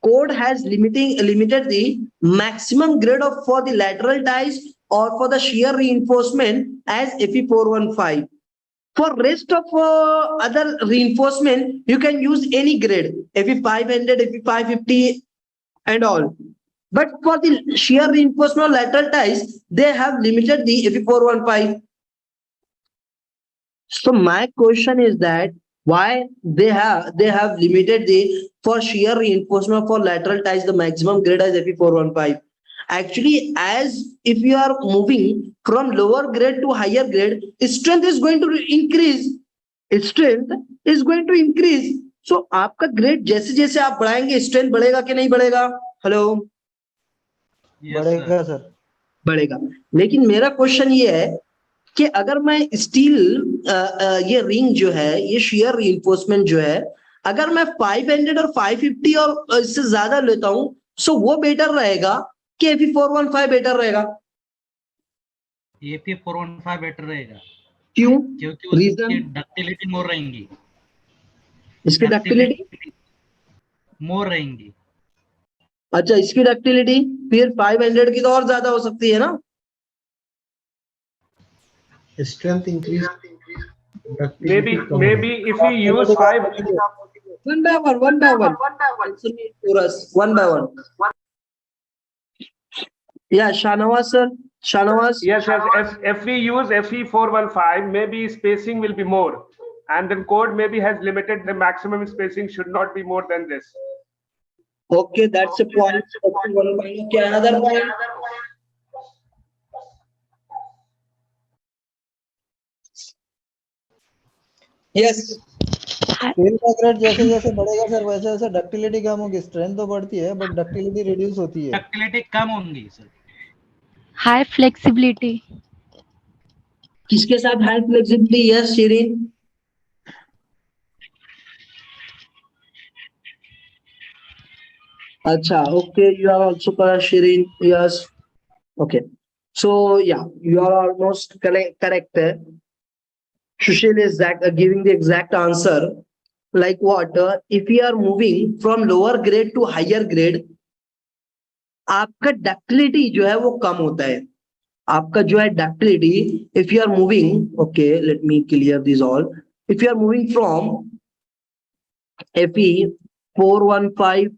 Code has limited the maximum grade of for the lateral ties or for the shear reinforcement as Fe415. For rest of other reinforcement, you can use any grade, Fe500, Fe550 and all. But for the shear reinforcement or lateral ties, they have limited the Fe415. So my question is that why they have limited the for shear reinforcement for lateral ties the maximum grade as Fe415. Actually, as if you are moving from lower grade to higher grade, strength is going to increase. Strength is going to increase. So आपका grade जैसे जैसे आप बढ़ाएंगे strength बढ़ेगा कि नहीं बढ़ेगा? Hello, बढ़ेगा सर। बढ़ेगा। लेकिन मेरा क्वेश्चन ये है कि अगर मैं स्टील ये रिंग जो है ये शेयर रीइंफोर्समेंट जो है अगर मैं 500 और 550 और इससे ज्यादा लेता हूं सो वो बेटर रहेगा कि Fe415 बेटर रहेगा? Fe415 बेटर रहेगा। क्यों? क्योंकि रीजन डक्टिलिटी मोर रहेंगी। इसकी डक्टिलिटी मोर रहेंगी। अच्छा, इसकी डक्टिलिटी फिर 500 की तो और ज्यादा हो सकती है ना? Strength increase. Maybe if we use 5. One by one. Answer me for us, one by one. Yeah, Shanawaz sir. Shanawaz. Yes. If we use Fe415, maybe spacing will be more, and then code maybe has limited the maximum spacing should not be more than this. Okay, that's a point. Okay, another point. Yes. Steel का grade जैसे जैसे बढ़ेगा sir वैसे वैसे ductility कम होगी। Strength तो बढ़ती है बट डक्टिलिटी रिड्यूस होती है। डक्टिलिटी कम होंगी सर। High flexibility. किसके साथ हाई फ्लेक्सिबिलिटी? यस शिरीन। अच्छा, okay, you are also correct, Shirin. Yes. Okay. So yeah, you are almost correct. Sushil is giving the exact answer. Like what? If you are moving from lower grade to higher grade, आपका ductility जो है वो कम होता है। आपका जो है ductility, if you are moving, okay, let me clear this all. If you are moving from Fe415,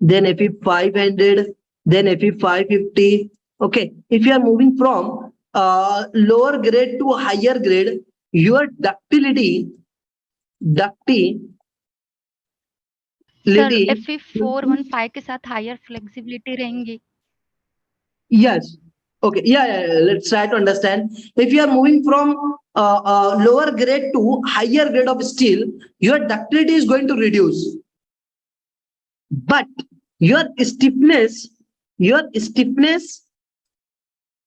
then Fe500, then Fe550. Okay, if you are moving from lower grade to higher grade, your ductility sir Fe415 के साथ higher flexibility रहेंगी। Yes. Okay. Yeah. Let's try to understand. If you are moving from lower grade to higher grade of steel, your ductility is going to reduce. But your stiffness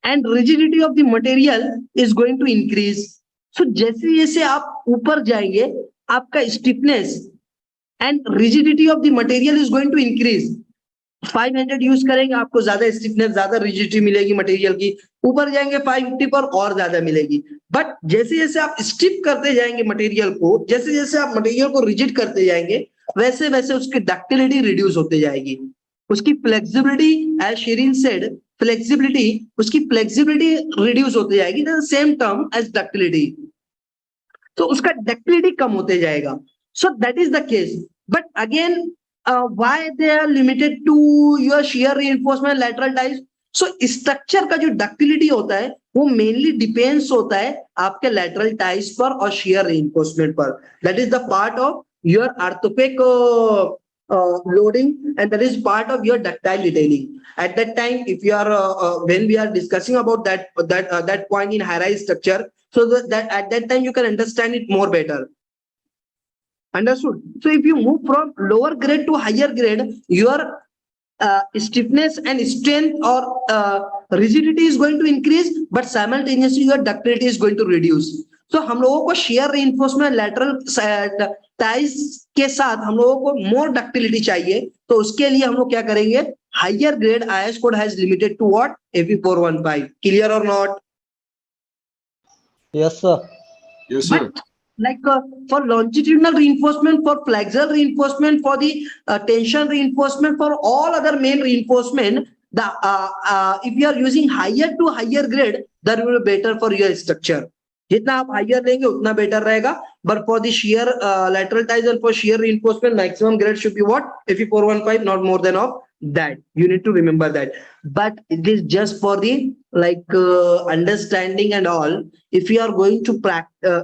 and rigidity of the material is going to increase. So जैसे जैसे आप ऊपर जाएंगे आपका stiffness and rigidity of the material is going to increase. 500 use करेंगे आपको ज्यादा stiffness ज्यादा रिजिडिटी मिलेगी मटेरियल की। ऊपर जाएंगे 550 पर और ज्यादा मिलेगी। बट जैसे जैसे आप स्टिफ करते जाएंगे मटेरियल को, जैसे जैसे आप मटेरियल को रिजिड करते जाएंगे वैसे वैसे उसकी डक्टिलिटी रिड्यूस होते जाएगी। उसकी फ्लेक्सिबिलिटी, एज शिरीन सेड, उसकी फ्लेक्सिबिलिटी रिड्यूस होते जाएगी। सेम टर्म एज डक्टिलिटी, तो उसका डक्टिलिटी कम होते जाएगा। सो that is the case. But again why they are limited to your shear reinforcement lateral ties? So structure का जो डक्टिलिटी होता है वो मेनली डिपेंड्स होता है आपके lateral ties पर और shear reinforcement पर। That is the part of your orthopedic loading and that is part of your ductile detailing. At that time, if you are when we are discussing about that point in high-rise structure, so that at that time you can understand it more better. Understood? So if you move from lower grade to higher grade, your stiffness and strength or rigidity is going to increase, but simultaneously your ductility is going to reduce. So हम लोगों को shear reinforcement lateral ties के साथ हम लोगों को more ductility चाहिए, तो उसके लिए हम लोग क्या करेंगे? Higher grade IS code has limited to what? Fe415. Clear or not? Yes sir. Yes, sir. But for longitudinal reinforcement, for flexural reinforcement, for the tension reinforcement, for all other main reinforcement, the if you are using higher to higher grade, that will be better for your structure. जितना आप higher लेंगे उतना better रहेगा. But for the shear lateral ties and for shear reinforcement, maximum grade should be what? Fe 415, not more than of that. You need to remember that. But it is just for the understanding and all. If you are going to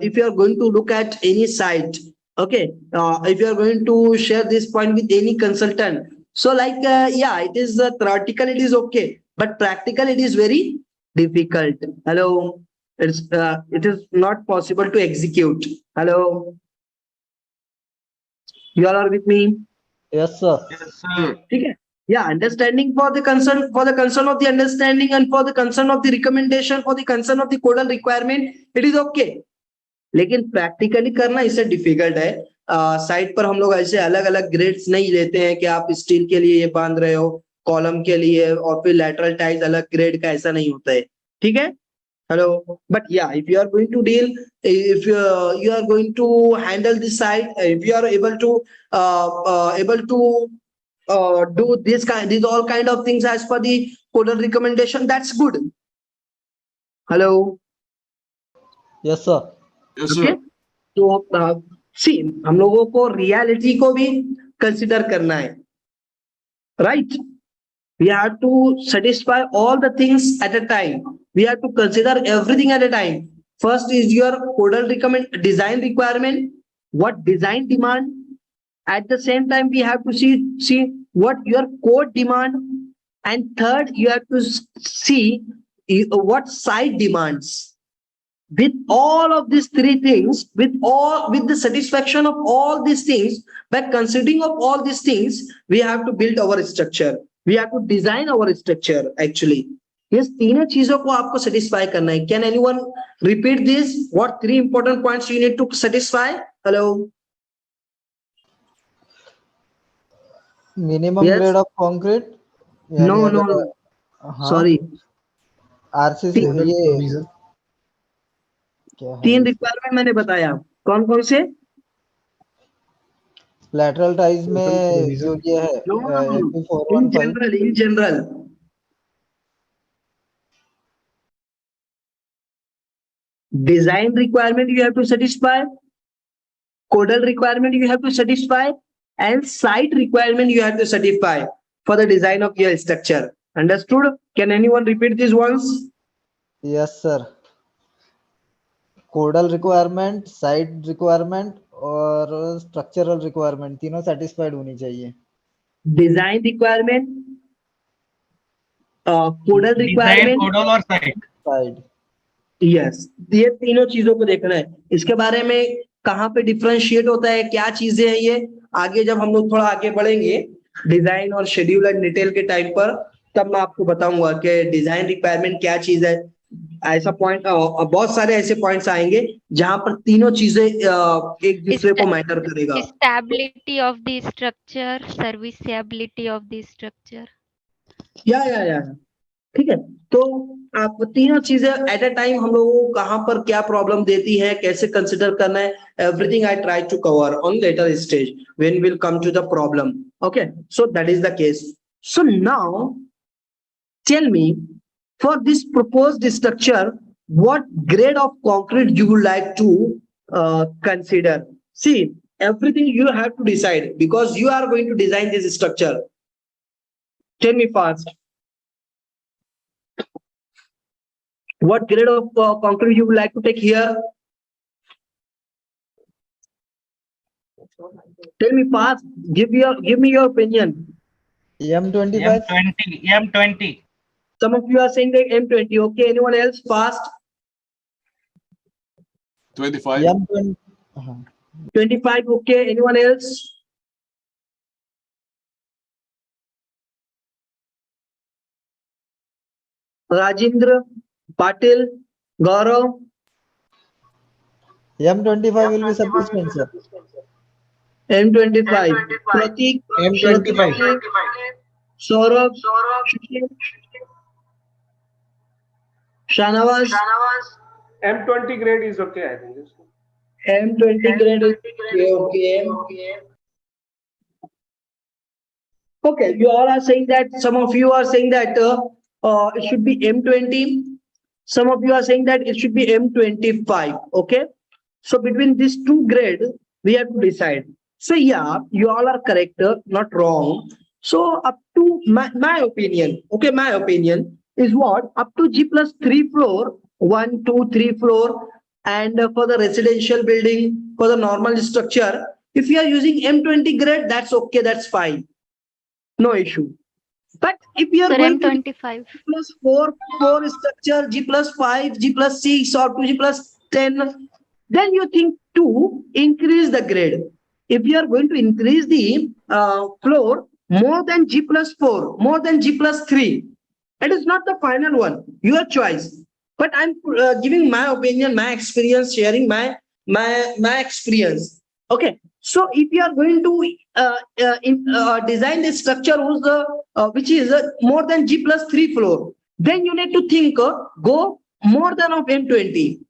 if you are going to look at any site, okay, if you are going to share this point with any consultant, so yeah, it is theoretical, it is okay, but practical it is very difficult. Hello. It is not possible to execute. Hello. You all are with me? Yes, sir. Okay. Yeah, understanding for the concern of the understanding and for the concern of the recommendation, for the concern of the codal requirement, it is okay. लेकिन practically करना इससे difficult है. Site पर हम लोग ऐसे अलग अलग ग्रेड्स नहीं लेते हैं कि आप स्टील के लिए ये बांध रहे हो, कॉलम के लिए और फिर लैटरल टाइज अलग ग्रेड का, ऐसा नहीं होता है. ठीक है. Hello, but yeah, if you are going to deal, if you are going to handle this side, if you are able to do these all kind of things as per the codal recommendation, that's good. Hello. Yes, sir. Yes, Okay. sir. तो see, हम लोगों को reality को भी consider करना है, right? We have to satisfy all the things at a time. We have to consider everything at a time. First is your codal design requirement, what design demand. At the same time, we have to see what your code demand, and third, you have to see what site demands. With all of these three things, with the satisfaction of all these things, by considering of all these things, we have to build our structure. We have to design our structure actually. ये तीनों चीजों को आपको satisfy करना है. Can anyone repeat this? What three important points you need to satisfy? Hello. Minimum Yes. grade of concrete. No. Sorry. RCC ये provision. क्या है? तीन रिक्वायरमेंट मैंने बताया. कौन कौन से? लैटरल टाइज में provision. जो ये है No. In general. Design requirement you have to satisfy, codal requirement you have to satisfy, and site requirement you have to satisfy for the design of your structure. Understood? Can anyone repeat this once? Yes sir. Codal requirement, site requirement और structural requirement तीनों satisfied होनी चाहिए. Design requirement, codal Design, requirement, codal और site. Side. Yes, ये तीनों चीजों को देखना है. इसके बारे में कहाँ पे डिफरेंशिएट होता है, क्या चीजें हैं, ये आगे जब हम लोग थोड़ा आगे बढ़ेंगे डिजाइन और शेड्यूल एंड डिटेल के टाइम पर, तब मैं आपको बताऊंगा कि डिजाइन रिक्वायरमेंट क्या चीज है. ऐसा पॉइंट, बहुत सारे ऐसे पॉइंट्स आएंगे जहां पर तीनों चीजें एक दूसरे को मैटर करेगा. Stability of the structure, serviceability of the structure. या ठीक है. तो आप तीनों चीजें एट अ टाइम हम लोगों को कहां पर क्या प्रॉब्लम देती है, कैसे कंसिडर करना है, everything I try to cover on later stage when will come to the problem. Okay, so that is the case. So now tell me, for this proposed structure, what grade of concrete you would like to consider? See, everything you have to decide because you are going to design this structure. Tell me fast. What grade of concrete you would like to take here? Tell me fast. Give me your opinion. M25. M20. Some of you are saying that M20. Okay, anyone else? Fast. 25. M20. 25. Okay, anyone else? Rajendra, Patil, Gaurav. M25 will be sufficient, sir. M25. Pratik. M25. Saurabh. Shanawaz. M20 grade is okay, I think. M20 grade is okay. Okay, you all are saying that, some of you are saying that it should be M20. Some of you are saying that it should be M25. Okay. So between these two grades, we have to decide. So yeah, you all are correct, not wrong. So up to my opinion, okay, my opinion is what? Up to G plus 3 floor, 1, 2, 3 floor, and for the residential building, for the normal structure, if you are using M20 grade, that's okay, that's fine. No issue. But if you are Sir, going to M25. G plus 4 structure, G plus 5, G plus 6, or 2G plus 10, then you think to increase the grade. If you are going to increase the floor more than G plus 4, more than G plus 3, it is not the final one, your choice. But I'm giving my opinion, my experience, sharing my experience. Okay. So if you are going to design the structure which is more than G plus 3 floor, then you need to think go more than of M20.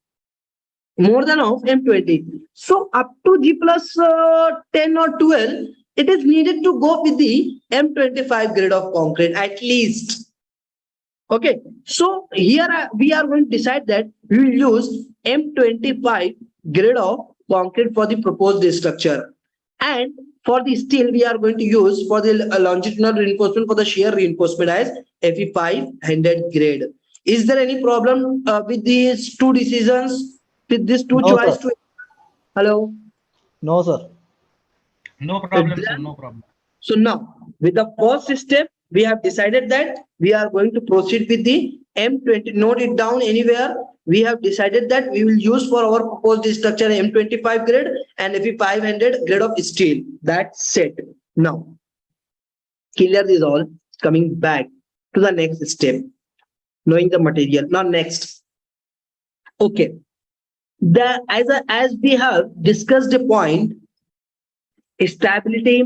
More than of M20. So up to G plus 10 or 12, it is needed to go with the M25 grade of concrete at least. Okay. So here we are going to decide that we will use M25 grade of concrete for the proposed structure. And for the steel, we are going to use for the longitudinal reinforcement, for the shear reinforcement, as Fe500 grade. Is there any problem with these two decisions, with these two No, choice? sir. Hello? No, sir. No problem, sir. No problem. So now, with the first step, we have decided that we are going to proceed with the M20. Note it down anywhere. We have decided that we will use for our proposed structure M25 grade and Fe500 grade of steel. That's it. Now, clear this all. Coming back to the next step, knowing the material. Now, next. Okay. As we have discussed the point, stability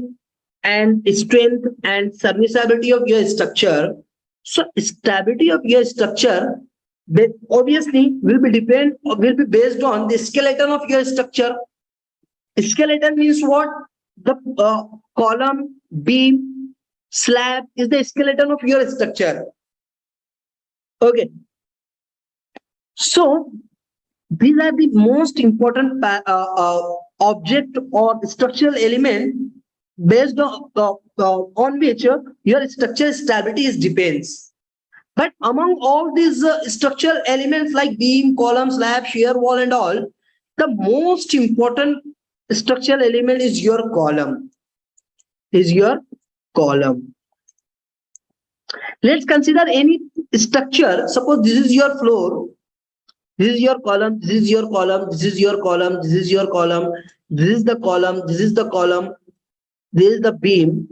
and strength and serviceability of your structure. So stability of your structure, that obviously will be based on the skeleton of your structure. Skeleton means what? The column, beam, slab is the skeleton of your structure. Okay. So these are the most important object or structural element based on which your structural stability is depends. But among all these structural elements like beam, column, slab, shear wall and all, the most important structural element is your column. Let's consider any structure. Suppose this is your floor. This is your column, this is your column, this is your column, this is your column, this is the column, this is the column, this is the beam,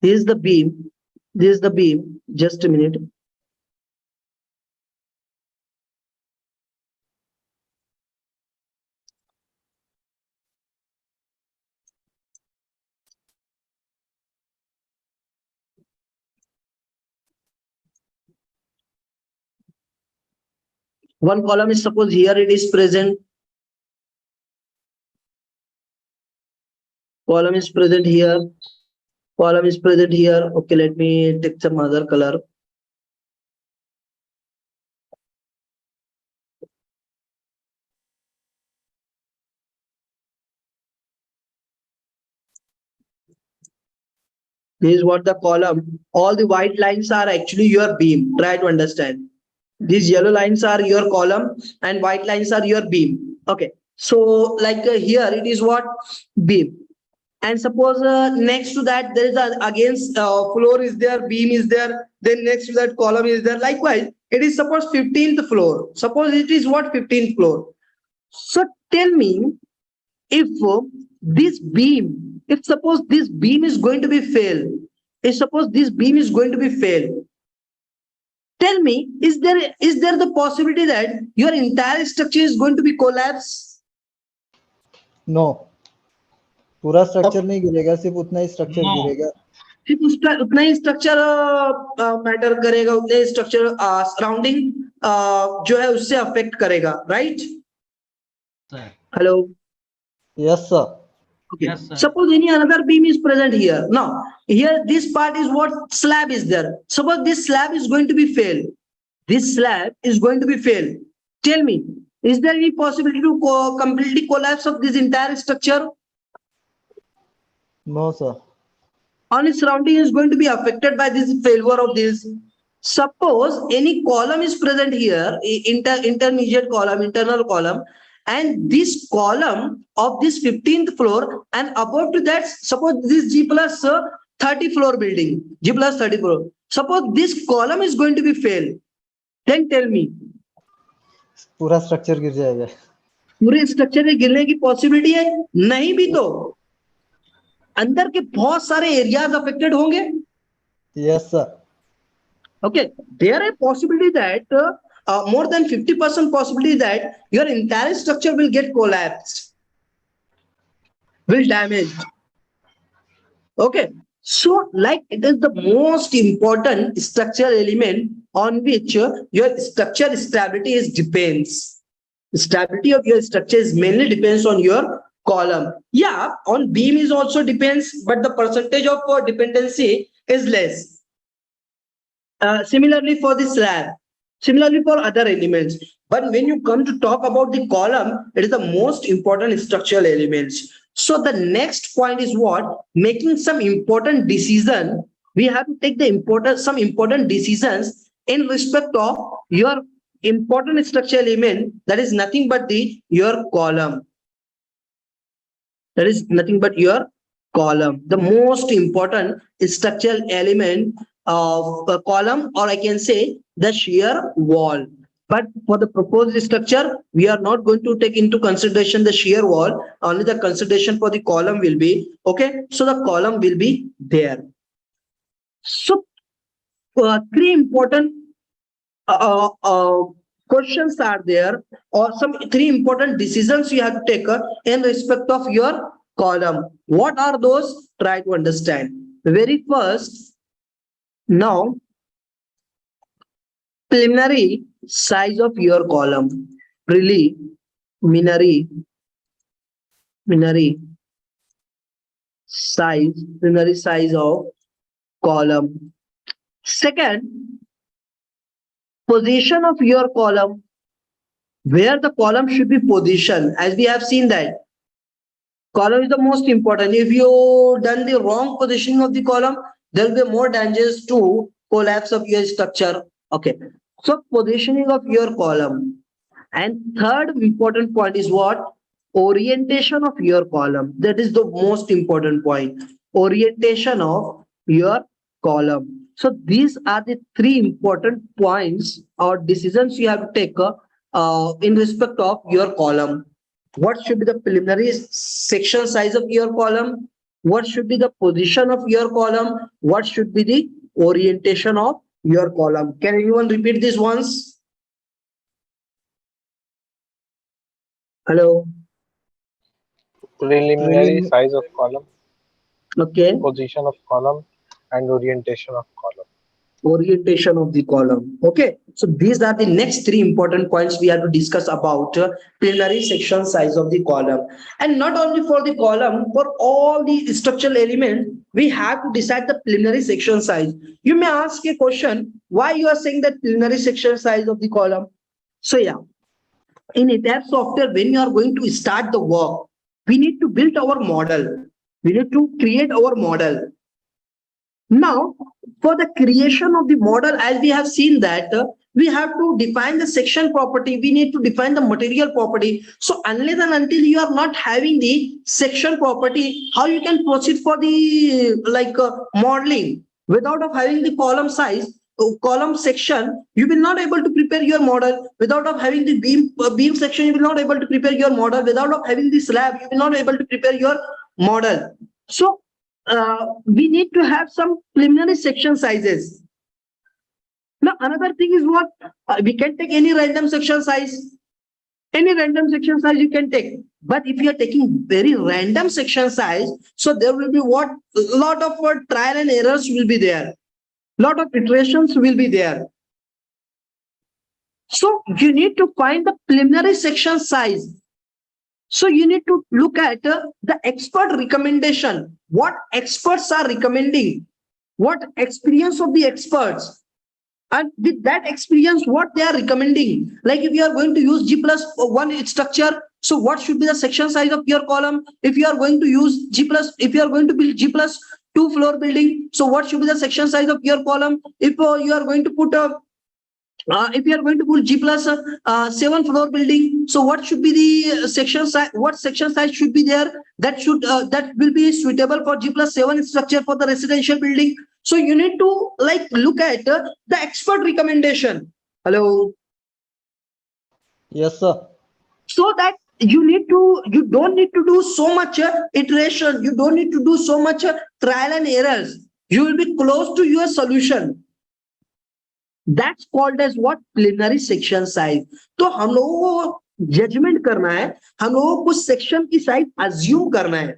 this is the beam, this is the beam. Just a minute. One column is, suppose here it is present. Column is present here. Column is present here. Okay, let me take some other color. This is what the column. All the white lines are actually your beam. Try to understand. These yellow lines are your column and white lines are your beam. Okay. So like here it is what? Beam. And suppose next to that there is against floor is there, beam is there, then next to that column is there. Likewise, it is suppose 15th floor. Suppose it is what? 15th floor. So tell me, if this beam, if suppose this beam is going to be fail, if suppose this beam is going to be fail, tell me, is there the possibility that your entire structure is going to be collapse? No. पूरा structure नहीं गिरेगा, सिर्फ उतना ही structure गिरेगा. सिर्फ उतना ही structure matter करेगा, उतने ही स्ट्रक्चर सराउंडिंग जो है उससे अफेक्ट करेगा, right? Hello. Yes, sir. Okay. Yes, sir. Suppose any another beam is present here. Now, here this part is what slab is there. Suppose this slab is going to be failed. This slab is going to be failed. Tell me, is there any possibility to completely collapse of this entire structure? No, sir. On its surrounding is going to be affected by this failure of this. Suppose any column is present here, intermediate column, internal column, and this column of this 15th floor, and above to that, suppose this G plus 30 floor building, G plus 30 floor. Suppose this column is going to be failed, then tell me, पूरा structure गिर जाएगा. पूरे structure में गिरने की possibility है? नहीं भी तो अंदर के बहुत सारे एरियाज अफेक्टेड होंगे. Yes, sir. Okay, there is a possibility that more than 50% possibility that your entire structure will get collapsed, will damage. Okay, so like it is the most important structural element on which your structure stability is depends. Stability of your structure is mainly depends on your column. Yeah, on beam is also depends, but the percentage of dependency is less. Similarly for the slab, similarly for other elements. But when you come to talk about the column, it is the most important structural elements. So the next point is what? Making some important decision. We have to take some important decisions in respect of your important structural element, that is nothing but your column. That is nothing but your column. The most important structural element of a column, or I can say the shear wall. But for the proposed structure, we are not going to take into consideration the shear wall. Only the consideration for the column will be okay. So the column will be there. So three important questions are there, or some three important decisions you have to take in respect of your column. What are those? Try to understand. The very first, now preliminary size of your column. Preliminary size of column. Second, position of your column, where the column should be positioned. As we have seen that column is the most important. If you done the wrong positioning of the column, there will be more dangers to collapse of your structure. Okay, so positioning of your column. And third important point is what? Orientation of your column. That is the most important point. Orientation of your column. So these are the three important points or decisions you have to take in respect of your column. What should be the preliminary section size of your column? What should be the position of your column? What should be the orientation of your column? Can anyone repeat this once? Hello. Preliminary size of column, Okay. position of column, and orientation of column. Orientation of the column. Okay, so these are the next three important points we have to discuss about preliminary section size of the column. And not only for the column, for all the structural elements, we have to decide the preliminary section size. You may ask a question, why you are saying that preliminary section size of the column? So yeah, in Etabs software, when you are going to start the work, we need to build our model. We need to create our model. Now, for the creation of the model, as we have seen that we have to define the section property, we need to define the material property. So unless and until you are not having the section property, how you can proceed for the modeling without of having the column size, column section, you will not able to prepare your model. Without of having the beam section, you will not able to prepare your model. Without of having the slab, you will not able to prepare your model. So we need to have some preliminary section sizes. Now another thing is what? We can take any random section size. Any random section size you can take. But if you are taking very random section size, so there will be what? A lot of trial and errors will be there. Lot of iterations will be there. So you need to find the preliminary section size. So you need to look at the expert recommendation. What experts are recommending? What experience of the experts? And with that experience, what they are recommending? Like if you are going to use G+1 structure, so what should be the section size of your column? If you are going to use if you are going to build G+2 floor building, so what should be the section size of your column? If you are going to put if you are going to put G+7 floor building, so what should be the section size? What section size should be there? That will be suitable for G+7 structure for the residential building. So you need to like look at the expert recommendation. Hello. Yes, sir. So that you don't need to do so much iteration. You don't need to do so much trial and errors. You will be close to your solution. That's called as what? Preliminary section size. तो हम लोगों को judgement करना है, हम लोगों को section की साइज अज्यूम करना है,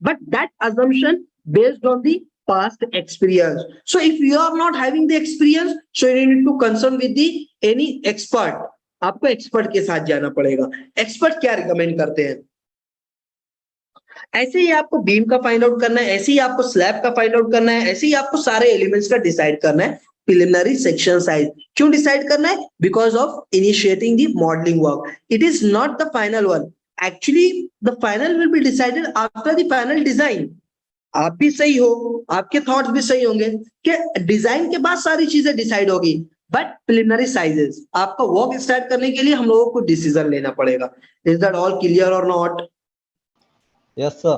but that assumption based on the past experience. So if you are not having the experience, so you need to consult with the any expert. आपको एक्सपर्ट के साथ जाना पड़ेगा. एक्सपर्ट क्या रिकमेंड करते हैं? ऐसे ही आपको बीम का फाइंड आउट करना है, ऐसे ही आपको स्लैब का फाइंड आउट करना है, ऐसे ही आपको सारे एलिमेंट्स का डिसाइड करना है. Preliminary section size. क्यों डिसाइड करना है? Because of initiating the modeling work. It is not the final one. Actually, the final will be decided after the final design. आप भी सही हो, आपके थॉट्स भी सही होंगे कि डिजाइन के बाद सारी चीजें डिसाइड होगी, बट प्रिलिमिनरी साइजेस आपका वर्क स्टार्ट करने के लिए हम लोगों को डिसीजन लेना पड़ेगा. इज दैट ऑल क्लियर और not? Yes, sir.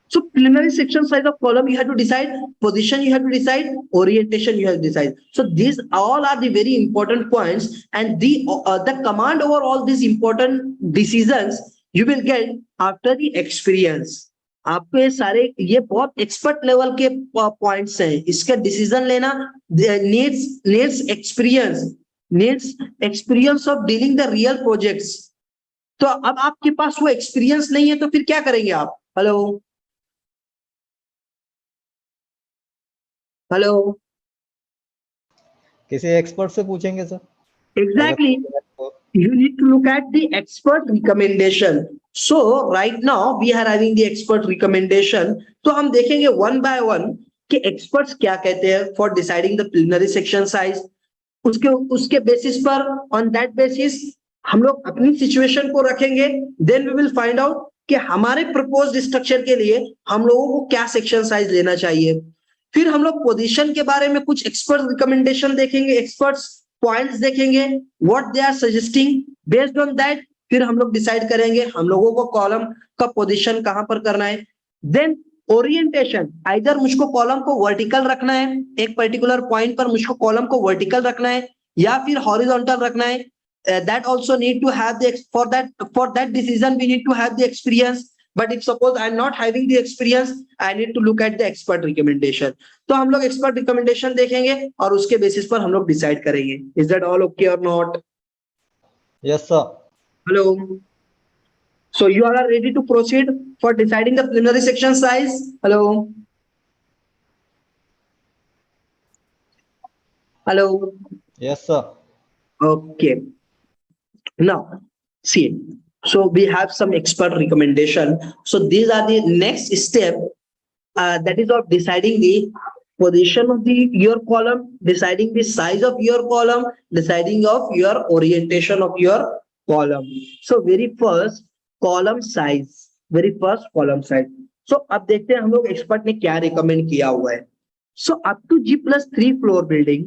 So preliminary section size of column you have to decide, position you have to decide, orientation you have to decide. So these all are the very important points, and the command over all these important decisions you will get after the experience. आपको ये सारे ये बहुत expert level के points हैं. इसका decision लेना needs experience of dealing the real projects. तो अब आपके पास वो एक्सपीरियंस नहीं है तो फिर क्या करेंगे आप? हेलो हेलो किसी एक्सपर्ट से पूछेंगे sir. Exactly. You need to look at the expert recommendation. So right now we are having the expert recommendation. तो हम देखेंगे one by one कि experts क्या कहते हैं for deciding the preliminary section size. उसके बेसिस पर on that basis हम लोग अपनी सिचुएशन को रखेंगे. Then we will find out कि हमारे proposed structure के लिए हम लोगों को क्या section size लेना चाहिए. फिर हम लोग पोजीशन के बारे में कुछ एक्सपर्ट रिकमेंडेशन देखेंगे, एक्सपर्ट्स पॉइंट्स देखेंगे, what they are suggesting. Based on that फिर हम लोग डिसाइड करेंगे हम लोगों को कॉलम का पोजीशन कहां पर करना है. देन ओरिएंटेशन, आइदर मुझको कॉलम को वर्टिकल रखना है, एक पर्टिकुलर पॉइंट पर मुझको कॉलम को वर्टिकल रखना है या फिर हॉरिजॉन्टल रखना है. That also need to have the for that decision we need to have the experience. But if suppose I'm not having the experience, I need to look at the expert recommendation. तो हम लोग expert recommendation देखेंगे और उसके basis पर हम लोग decide करेंगे. Is that all okay or not? Yes, sir. Hello. So you all are ready to proceed for deciding the preliminary section size? Hello. Hello. Yes, sir. Okay. Now, see. So we have some expert recommendation. So these are the next step that is of deciding the position of your column, deciding the size of your column, deciding of your orientation of your column. So very first column size. So अब देखते हैं हम लोग expert ने क्या recommend किया हुआ है. So up to G+3 floor building,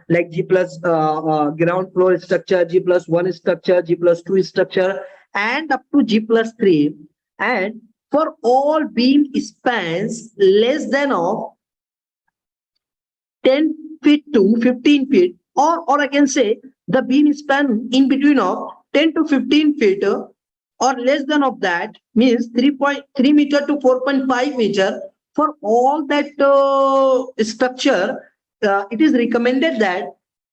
like G+ ground floor structure, G+1 structure, G+2 structure, and up to G+3, and for all beam spans less than of 10 feet to 15 feet, or I can say the beam span in between of 10 to 15 feet or less than of that, means 3.3 meter to 4.5 meter. For all that structure, it is recommended that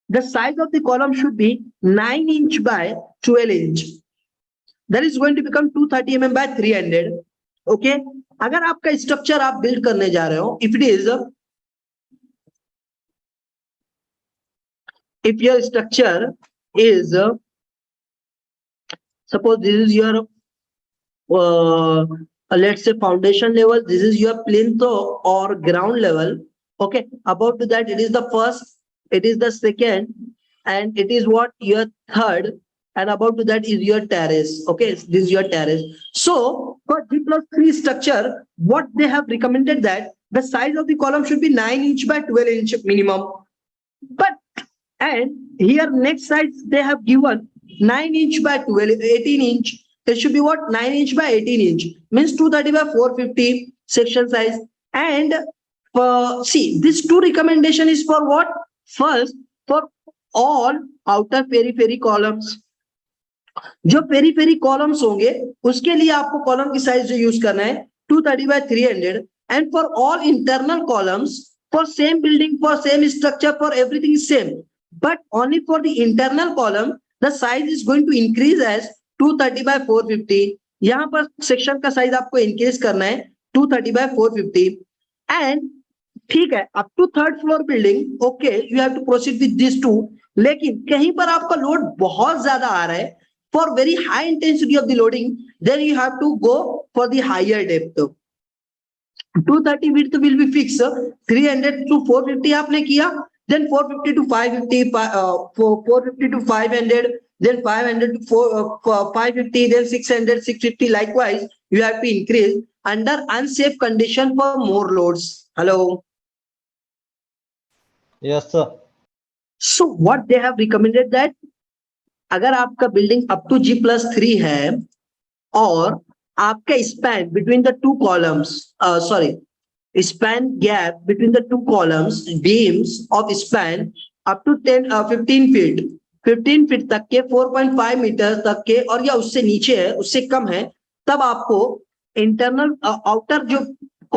the size of the column should be 9 inch by 12 inch. That is going to become 230 mm by 300. Okay. अगर आपका structure आप build करने जा रहे हो, if your structure is suppose this is your let's say foundation level, this is your plinth or ground level. Okay, above to that it is the first, it is the second, and it is what your third, and above to that is your terrace. Okay, this is your terrace. So for G+3 structure, what they have recommended that the size of the column should be 9 inch by 12 inch minimum. But and here next size they have given 9 inch by 12, 18 inch. It should be what, 9 inch by 18 inch, means 230 by 450 section size. And see, this two recommendation is for what? First, for all outer periphery columns. जो periphery columns होंगे उसके लिए आपको column की size जो use करना है 230 by 300, and for all internal columns for same building, for same structure, for everything is same, but only for the internal column the size is going to increase as 230 by 450. यहाँ पर section का size आपको increase करना है 230 by 450. And ठीक है, up to third floor building okay you have to proceed with this too. लेकिन कहीं पर आपका लोड बहुत ज्यादा आ रहा है, for very high intensity of the loading, then you have to go for the higher depth. 230 width will be fixed, 300 to 450 आपने किया, then 450 to 550, 450 to 500, then 500 to 550, then 600, 650. Likewise, you have to increase under unsafe condition for more loads. Hello. Yes, sir. So what they have recommended that अगर आपका building up to G+3 है और आपका span between the two columns, sorry span gap between the two columns beams of span up to 15 feet तक के, 4.5 metre तक के, और या उससे नीचे है, उससे कम है, तब आपको इंटरनल आउटर जो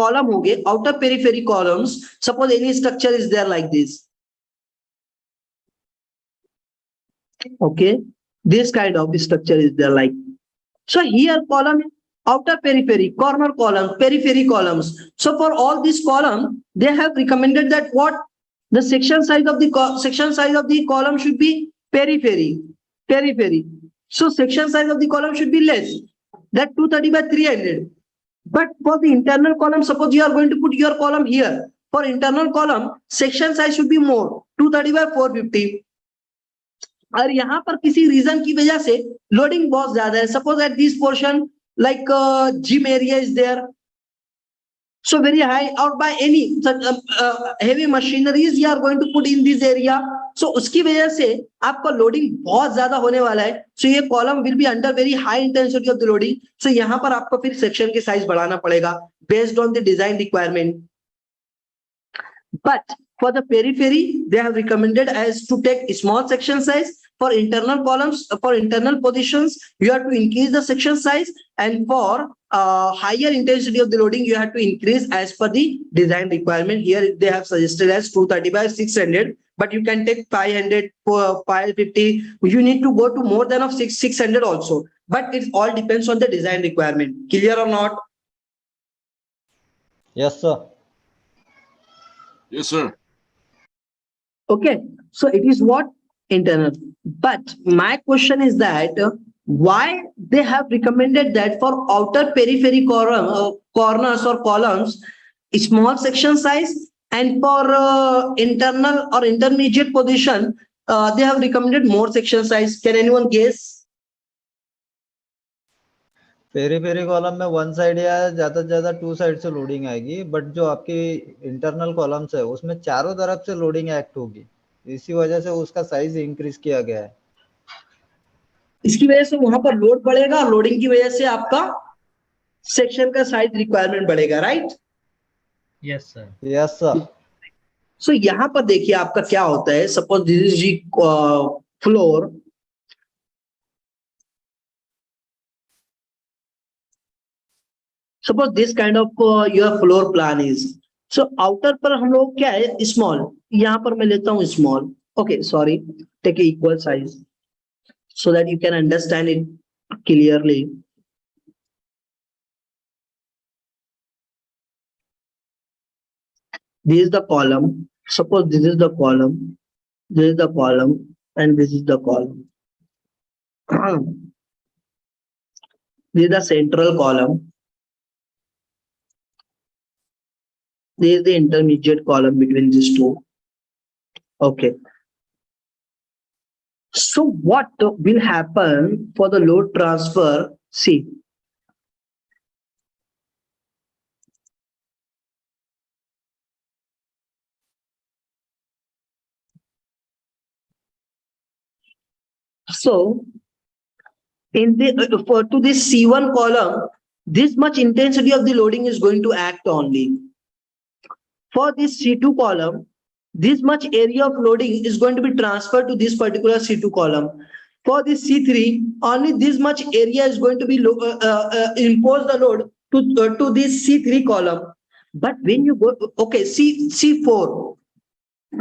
कॉलम होंगे, outer periphery columns, suppose any structure is there like this. Okay, this kind of structure is there like. So here column outer periphery, corner columns, periphery columns. So for all these columns they have recommended that what the section size of the column should be periphery. So section size of the column should be less, that 230 by 300. But for the internal column, suppose you are going to put your column here, for internal column section size should be more, 230 by 450. और यहाँ पर किसी reason की वजह से loading बहुत ज्यादा है, suppose at this portion like gym area is there, so very high, और by any heavy machineries you are going to put in this area, so उसकी वजह से आपका लोडिंग बहुत ज्यादा होने वाला है. सो ये column will be under very high intensity of the loading. So यहाँ पर आपको फिर सेक्शन के साइज बढ़ाना पड़ेगा based on the design requirement. But for the periphery, they have recommended as to take small section size. For internal columns, for internal positions, you have to increase the section size, and for higher intensity of the loading, you have to increase as per the design requirement. Here they have suggested as 230 by 600, but you can take 500, 550. You need to go to more than of 600 also. But it all depends on the design requirement. Clear or not? Yes, sir. Yes, sir. Okay, so it is what internal. But my question is that why they have recommended that for outer periphery corners or columns small section size, and for internal or intermediate position they have recommended more section size. Can anyone guess? Periphery column में one side या ज्यादा से ज्यादा to side से loading आएगी, but जो आपकी internal columns है उसमें चारों तरफ से लोडिंग एक्ट होगी, इसी वजह से उसका साइज इंक्रीज किया गया है. इसकी वजह से वहां पर लोड बढ़ेगा, लोडिंग की वजह से आपका सेक्शन का साइज रिक्वायरमेंट बढ़ेगा, right? Yes, sir. Yes sir. So यहाँ पर देखिए आपका क्या होता है. Suppose this is G floor, suppose this kind of your floor plan is. So outer पर हम लोग क्या है small, यहाँ पर मैं लेता हूँ small. Okay, sorry, take a equal size so that you can understand it clearly. This is the column. Suppose this is the column, this is the column, and this is the column. This is the central column. This is the intermediate column between these two. Okay. So what will happen for the load transfer? See. So in the to this C1 column, this much intensity of the loading is going to act only. For this C2 column, this much area of loading is going to be transferred to this particular C2 column. For this C3, only this much area is going to be impose the load to this C3 column. But when you go, okay, C4,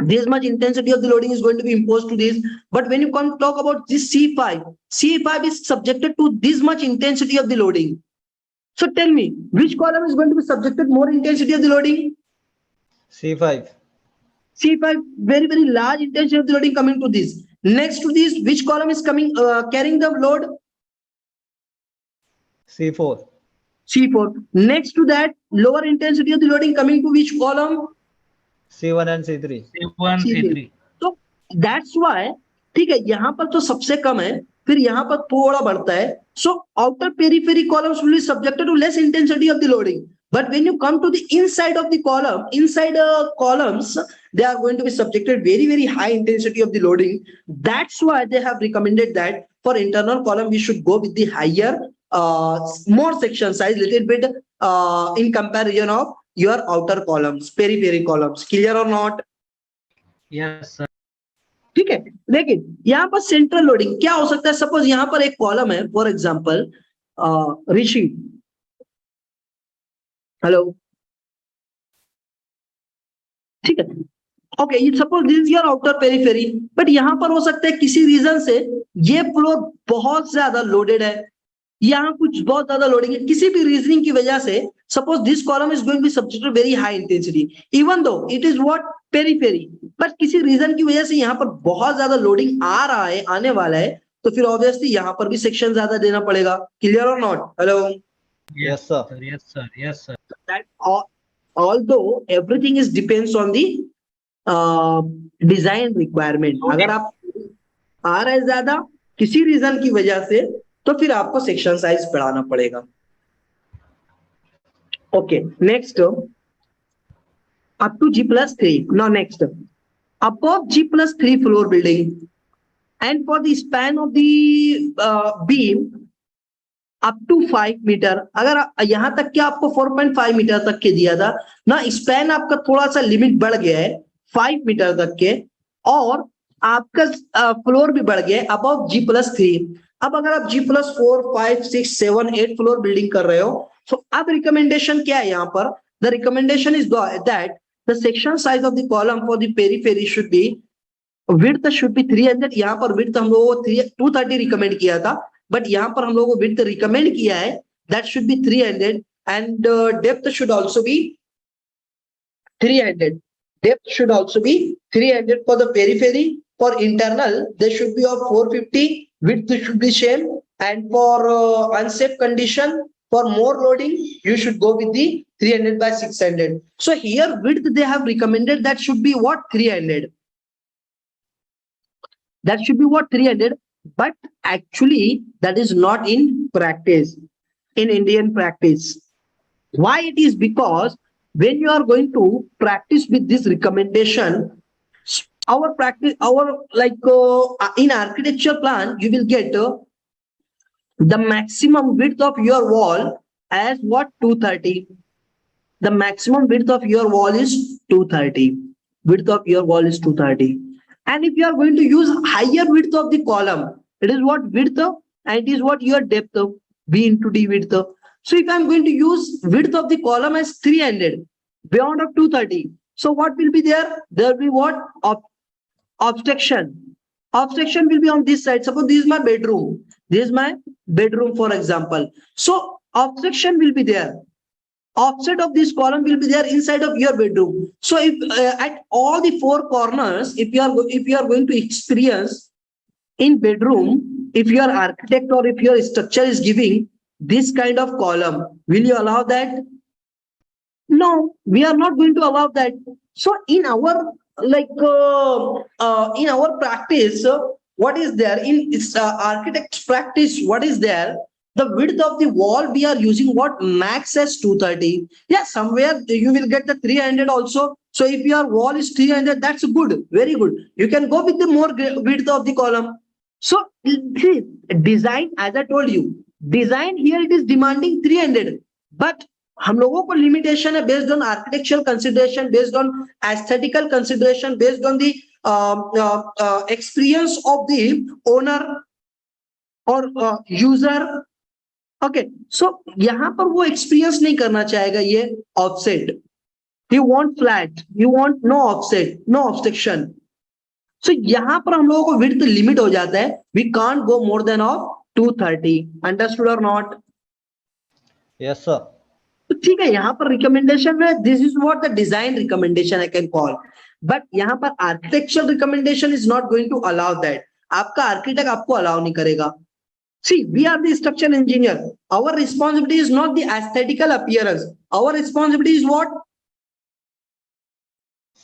this much intensity of the loading is going to be imposed to this. But when you come talk about this C5, C5 is subjected to this much intensity of the loading. So tell me, which column is going to be subjected more intensity of the loading? C5. C5, very, very large intensity of the loading coming to this. Next to this, which column is coming, carrying the load? C4. C4. Next to that, lower intensity of the loading coming to which column? C1 and C3. C1, C3. तो that's why, ठीक है, यहाँ पर तो सबसे कम है, फिर यहाँ पर थोड़ा बढ़ता है. So outer periphery columns will be subjected to less intensity of the loading. But when you come to the inside of the column, inside columns, they are going to be subjected very, very high intensity of the loading. That's why they have recommended that for internal column, we should go with the higher, more section size, little bit in comparison of your outer columns, periphery columns. Clear or not? Yes, sir. ठीक है, लेकिन यहाँ पर central loading क्या हो सकता है? Suppose यहाँ पर एक कॉलम है, फॉर एग्जांपल ऋषि, हेलो, ठीक है, okay, suppose this is your outer periphery, but यहाँ पर हो सकता है किसी रीजन से ये फ्लोर बहुत ज्यादा लोडेड है, यहाँ कुछ बहुत ज्यादा लोडिंग है, किसी भी रीजनिंग की वजह से suppose this column is going to be subjected very high intensity, even though it is what periphery, but किसी रीजन की वजह से यहाँ पर बहुत ज्यादा लोडिंग आ रहा है, आने वाला है, तो फिर ऑब्वियसली यहाँ पर भी सेक्शन ज्यादा देना पड़ेगा. क्लियर और not? Hello, Yes, sir. Yes, sir. Yes, sir. that although everything is depends on the design requirement. अगर आप आ रहा है ज्यादा किसी रीजन की वजह से, तो फिर आपको सेक्शन साइज बढ़ाना पड़ेगा. Okay, next up to G+3. Now next, above G+3 floor building, and for the span of the beam up to 5 metre. अगर यहाँ तक के आपको 4.5 मीटर तक के दिया था ना, स्पैन आपका थोड़ा सा लिमिट बढ़ गया है 5 मीटर तक के, और आपका फ्लोर भी बढ़ गया है अबव G+3. अब अगर आप G+4, 5, 6, 7, 8 फ्लोर बिल्डिंग कर रहे हो, तो अब रिकमेंडेशन क्या है यहाँ पर? The recommendation is that the section size of the column for the periphery should be, width should be 300. यहाँ पर width हम लोगों को 230 रिकमेंड किया था, बट यहाँ पर हम लोगों को width रिकमेंड किया है that should be 300, and depth should also be 300. Depth should also be 300 for the periphery. For internal, they should be of 450. Width should be same, and for unsafe condition, for more loading, you should go with the 300 by 600. So here width they have recommended that should be what? 300. That should be what? 300. But actually that is not in practice, in Indian practice. Why it is? Because when you are going to practice with this recommendation, our practice, our in architecture plan, you will get the maximum width of your wall as what? 230. The maximum width of your wall is 230. Width of your wall is 230. And if you are going to use higher width of the column, it is what? Width, and it is what? Your depth, B into D width. So if I am going to use width of the column as 300, beyond of 230, so what will be there? There will be what? Obstruction. Obstruction will be on this side. Suppose this is my bedroom. This is my bedroom, for example. So obstruction will be there. Offset of this column will be there inside of your bedroom. So if at all the four corners, if you are going to experience in bedroom, if your architect or if your structure is giving this kind of column. Will you allow that? No, we are not going to allow that. So in our in our practice, what is there in architect's practice? What is there? The width of the wall we are using what max as 230. Yeah, somewhere you will get the 300 also. So if your wall is 300, that's good, very good. You can go with the more width of the column. So see, design, as I told you, design here it is demanding 300, but हम लोगों को limitation है based on architectural consideration, based on aesthetical consideration, based on the experience of the owner और user. Okay, so यहाँ पर वो experience नहीं करना चाहेगा ये offset. You want flat, you want no offset, no obstruction. So यहाँ पर हम लोगों को विड्थ लिमिट हो जाता है. We can't go more than of 230. Understood और नॉट? Yes sir. तो ठीक है, यहाँ पर रिकमेंडेशन है, this is what the design recommendation I can call. But यहाँ पर architectural recommendation is not going to allow that. आपका आर्किटेक्ट आपको अलाउ नहीं करेगा. See, we are the structural engineer. Our responsibility is not the aesthetical appearance. Our responsibility is what?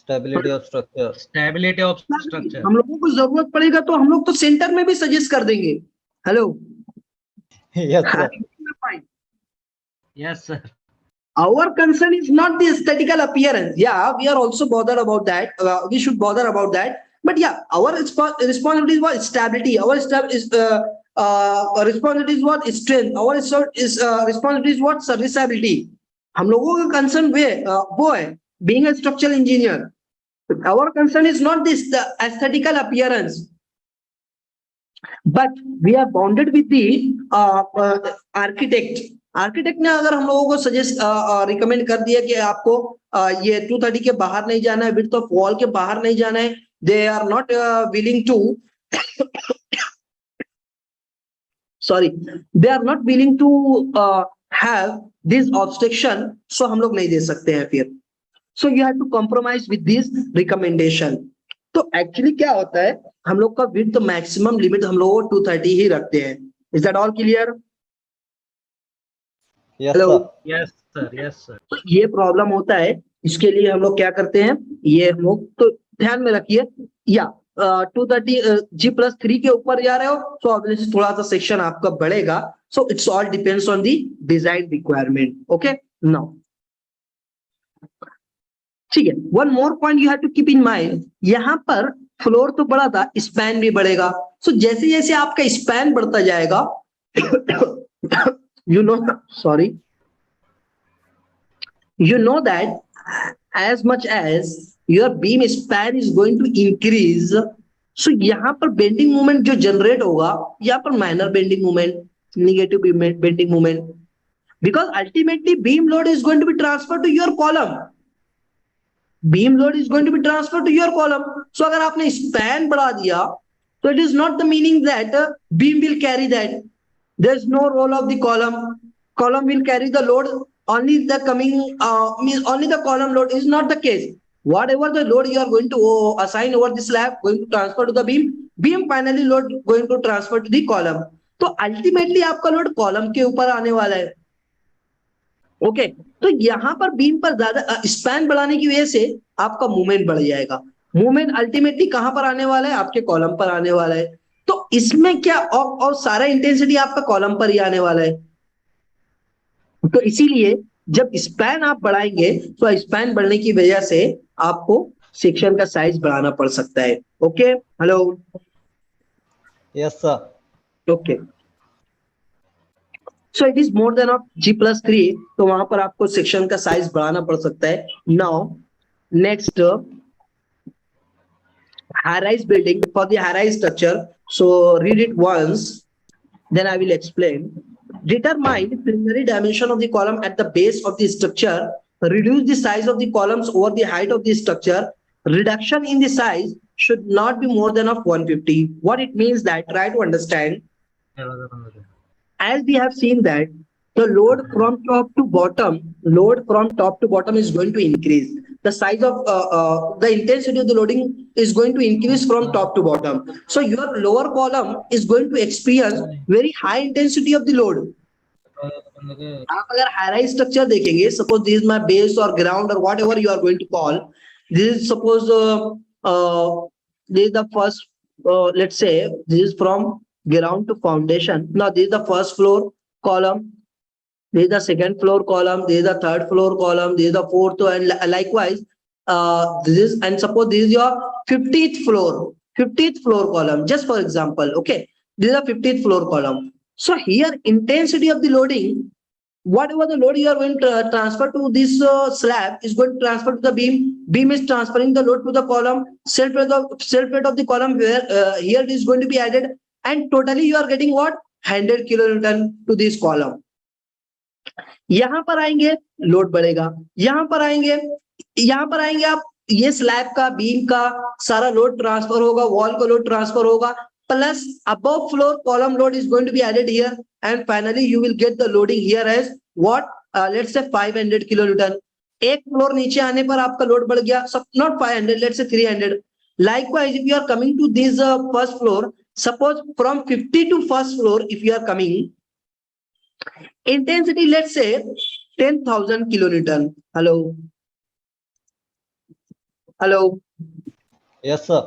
Stability of structure. Stability of structure. हम लोगों को जरूरत पड़ेगा तो हम लोग तो सेंटर में भी सजेस्ट कर देंगे. Hello. Yes sir. Yes sir. Our concern is not the aesthetical appearance. Yeah, we are also bothered about that. We should bother about that. But yeah, our responsibility is what? Stability. Our responsibility is what? Strength. Our responsibility is what? Serviceability. हम लोगों का concern वो है, being a structural engineer. Our concern is not this the aesthetical appearance, but we are bounded with the architect. Architect ने अगर हम लोगों को सजेस्ट रिकमेंड कर दिया कि आपको ये 230 के बाहर नहीं जाना है, विड्थ ऑफ वॉल के बाहर नहीं जाना है, they are not willing to they are not willing to have this obstruction, so हम लोग नहीं दे सकते हैं फिर. So you have to compromise with this recommendation. तो एक्चुअली क्या होता है, हम लोग का विड्थ मैक्सिमम लिमिट हम लोग 230 ही रखते हैं. Is that all clear? Yes Hello. sir. Yes sir. Yes sir. तो ये प्रॉब्लम होता है. इसके लिए हम लोग क्या करते हैं, ये हम लोग तो ध्यान में रखिए. या 230 G+3 के ऊपर जा रहे हो तो ऑब्वियसली थोड़ा सा सेक्शन आपका बढ़ेगा. So it's all depends on the design requirement. Okay, now ठीक है. One more point you have to keep in mind. यहाँ पर फ्लोर तो बड़ा था, स्पैन भी बढ़ेगा. सो जैसे जैसे आपका स्पैन बढ़ता जाएगा you know that as much as your beam span is going to increase, so यहाँ पर bending moment जो generate होगा, यहाँ पर minor bending moment, negative bending moment, because ultimately beam load is going to be transferred to your column. Beam load is going to be transferred to your column. So अगर आपने span बढ़ा दिया, so it is not the meaning that beam will carry that. There's no role of the column. Column will carry the load. Only the only the column load is not the case. Whatever the load you are going to assign over the slab, going to transfer to the beam. Beam finally load going to transfer to the column. तो ultimately आपका load column के ऊपर आने वाला है. Okay, तो यहाँ पर बीम पर ज्यादा स्पैन बढ़ाने की वजह से आपका मूवमेंट बढ़ जाएगा. मूवमेंट अल्टीमेटली कहां पर आने वाला है, आपके कॉलम पर आने वाला है. तो इसमें क्या और सारा इंटेंसिटी आपका कॉलम पर ही आने वाला है. तो इसीलिए जब स्पैन आप बढ़ाएंगे तो स्पैन बढ़ने की वजह से आपको सेक्शन का साइज बढ़ाना पड़ सकता है. Okay, hello. Yes sir. Okay, so it is more than of G+3, तो वहां पर आपको सेक्शन का साइज बढ़ाना पड़ सकता है. Now next, high-rise building. For the high-rise structure, so read it once, then I will explain. Determine the preliminary dimension of the column at the base of the structure. Reduce the size of the columns over the height of the structure. Reduction in the size should not be more than of 150. What it means that, try to understand. As we have seen that the load from top to bottom is going to increase. The size of the intensity of the loading is going to increase from top to bottom. So your lower column is going to experience very high intensity of the load. आप अगर high structure देखेंगे, suppose this my base और ground और whatever you are going to call, this is suppose this is the first, let's say this is from ground to foundation. Now this is the first floor column, this is the second floor column, this is the third floor column, this is the fourth, and likewise this is, and suppose this is your 50th floor column, just for example. Okay, this is the 50th floor column. So here intensity of the loading, whatever the load you are going to transfer to this slab is going to transfer to the beam is transferring the load to the column, self weight of the column where here it is going to be added, and totally you are getting what, 100 kilonewton to this column. यहां पर आएंगे load बढ़ेगा, यहां पर आएंगे आप, ये slab का बीम का सारा लोड ट्रांसफर होगा, वॉल का लोड ट्रांसफर होगा, plus above floor column load is going to be added here, and finally you will get the loading here as what, let's say 500 kilonewton. एक floor नीचे आने पर आपका लोड बढ़ गया, सब not 500, let's say 300. Likewise, if you are coming to this first floor, suppose from 50 to first floor, if you are coming, intensity, let's say 10,000 kilonewton. Hello. Yes, sir.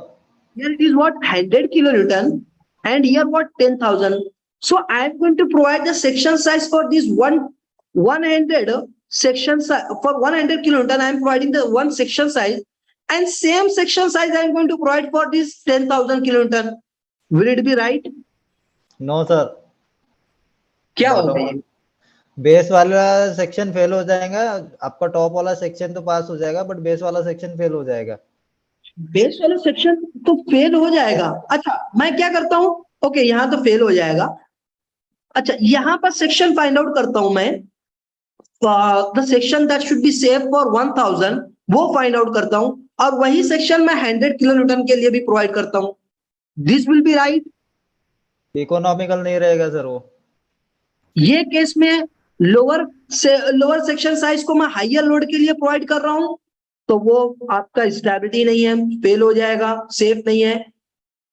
Here it is what, 100 kilonewton, and here what, 10,000. So I am going to provide the section size for this 100 section size. For 100 kilonewton, I am providing the one section size, and same section size I am going to provide for this 10,000 kilonewton. Will it be right? No, sir. क्या होगा? Base वाला section fail हो जाएगा, आपका top वाला section तो पास हो जाएगा, बट बेस वाला सेक्शन फेल हो जाएगा. बेस वाला सेक्शन तो फेल हो जाएगा. अच्छा, मैं क्या करता हूं, ओके, यहां तो फेल हो जाएगा. अच्छा, यहां पर सेक्शन फाइंड आउट करता हूं मैं, the section that should be safe for 1000, वो फाइंड आउट करता हूं, और वही सेक्शन मैं 100 किलोन्यूटन के लिए भी प्रोवाइड करता हूं. This will be right. Economical नहीं रहेगा सर वो. ये केस में लोअर सेक्शन साइज को मैं हायर लोड के लिए प्रोवाइड कर रहा हूं, तो वो आपका स्टेबिलिटी नहीं है, फेल हो जाएगा, सेफ नहीं है.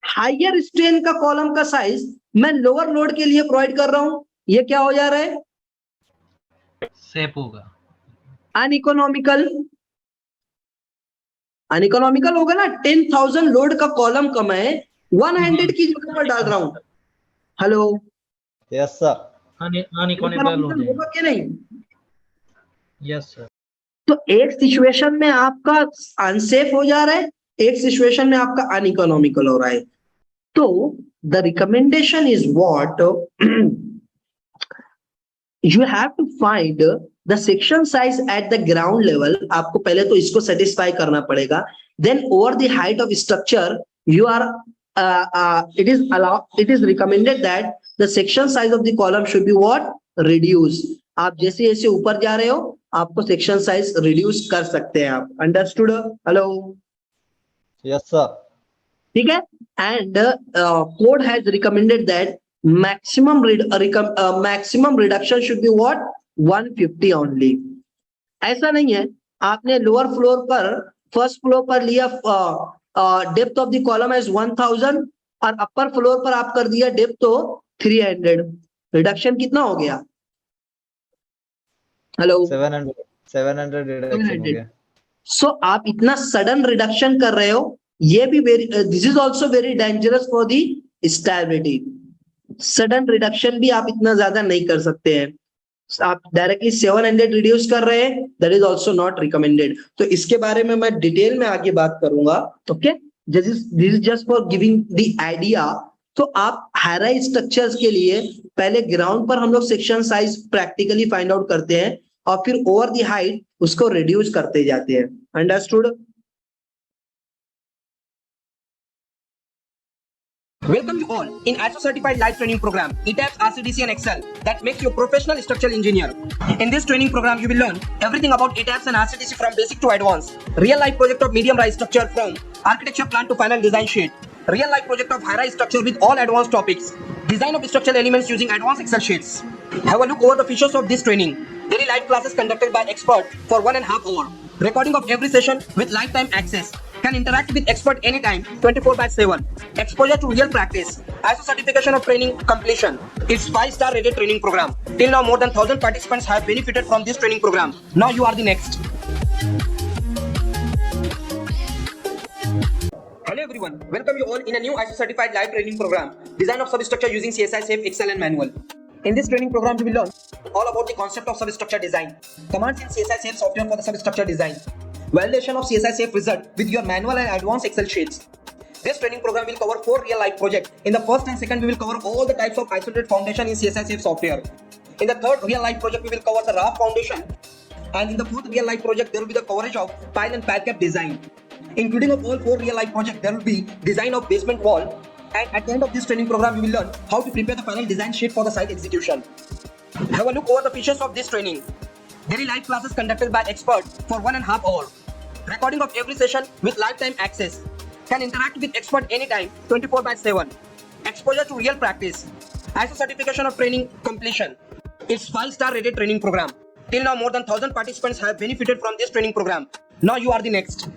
हायर स्ट्रेन का कॉलम का साइज मैं लोअर लोड के लिए प्रोवाइड कर रहा हूं, ये क्या हो जा रहा है, सेफ होगा. अनइकोनॉमिकल होगा ना. 10,000 लोड का कॉलम का मैं 100 की जगह पर डाल रहा हूं. हेलो. Yes sir. अनइकोनॉमिकल होगा कि नहीं? Yes sir. तो एक सिचुएशन में आपका अनसेफ हो जा रहा है, एक सिचुएशन में आपका अनइकोनॉमिकल हो रहा है. तो the recommendation is what, you have to find the section size at the ground level. आपको पहले तो इसको सेटिस्फाई करना पड़ेगा. Then over the height of structure you are it is recommended that the section size of the column should be what, reduce. आप जैसे जैसे ऊपर जा रहे हो आपको सेक्शन साइज रिड्यूस कर सकते हैं आप. अंडरस्टूड? हेलो. Yes sir. ठीक है. And code has recommended that maximum reduction should be what, 150 only. ऐसा नहीं है आपने लोअर फ्लोर पर, फर्स्ट फ्लोर पर लिया depth of the column as 1000 और अपर फ्लोर पर आप कर दिया डेप्थ तो 300. रिडक्शन कितना हो गया? हेलो. 700 रिडक्शन हो गया. सो आप इतना सडन रिडक्शन कर रहे हो, ये भी this is also very dangerous for the stability. Sudden reduction भी आप इतना ज्यादा नहीं कर सकते हैं. आप डायरेक्टली 700 रिड्यूस कर रहे हैं, that is also not recommended. तो इसके बारे में मैं डिटेल में आगे बात करूंगा. Okay, this is just for giving the idea. तो आप हाई स्ट्रक्चर्स के लिए पहले ग्राउंड पर हम लोग section size practically find out करते हैं और फिर ओवर द हाइट उसको रिड्यूस करते जाते हैं. Understood? Welcome you all in ISO certified live training program Etabs, Rcdc and Excel that makes you a professional structural engineer. In this training program you will learn everything about Etabs and Rcdc from basic to advanced. Real life project of medium rise structure from architecture plan to final design sheet. Real life project of high rise structure with all advanced topics. Design of structural elements using advanced Excel sheets. Have a look over the features of this training. Daily live classes conducted by expert for 1.5 hours. Recording of every session with lifetime access. can interact with expert anytime, 24/7. Exposure to real practice. ISO certification of training completion. It's 5-star rated training program. Till now, more than 1,000 participants have benefited from this training program. Now you are the next. Hello everyone, welcome you all in a new ISO certified live training program, design of substructure using CSI Safe Excel and manual. In this training program, we will learn all about the concept of substructure design, commands in CSI Safe software for the substructure design, validation of CSI Safe result with your manual and advanced Excel sheets. This training program will cover 4 real life projects. In the first and second, we will cover all the types of isolated foundation in CSI Safe software. In the third real life project, we will cover the raft foundation. And in the fourth real life project, there will be the coverage of pile and pile cap design. Including of all 4 real life projects, there will be design of basement wall. And at the end of this training program, we will learn how to prepare the final design sheet for the site execution. Have a look over the features of this training. Daily live classes conducted by experts for 1.5 hours. Recording of every session with lifetime access. Can interact with expert anytime, 24/7. Exposure to real practice. ISO certification of training completion. It's 5-star rated training program. Till now, more than 1,000 participants have benefited from this training program. Now you are the next.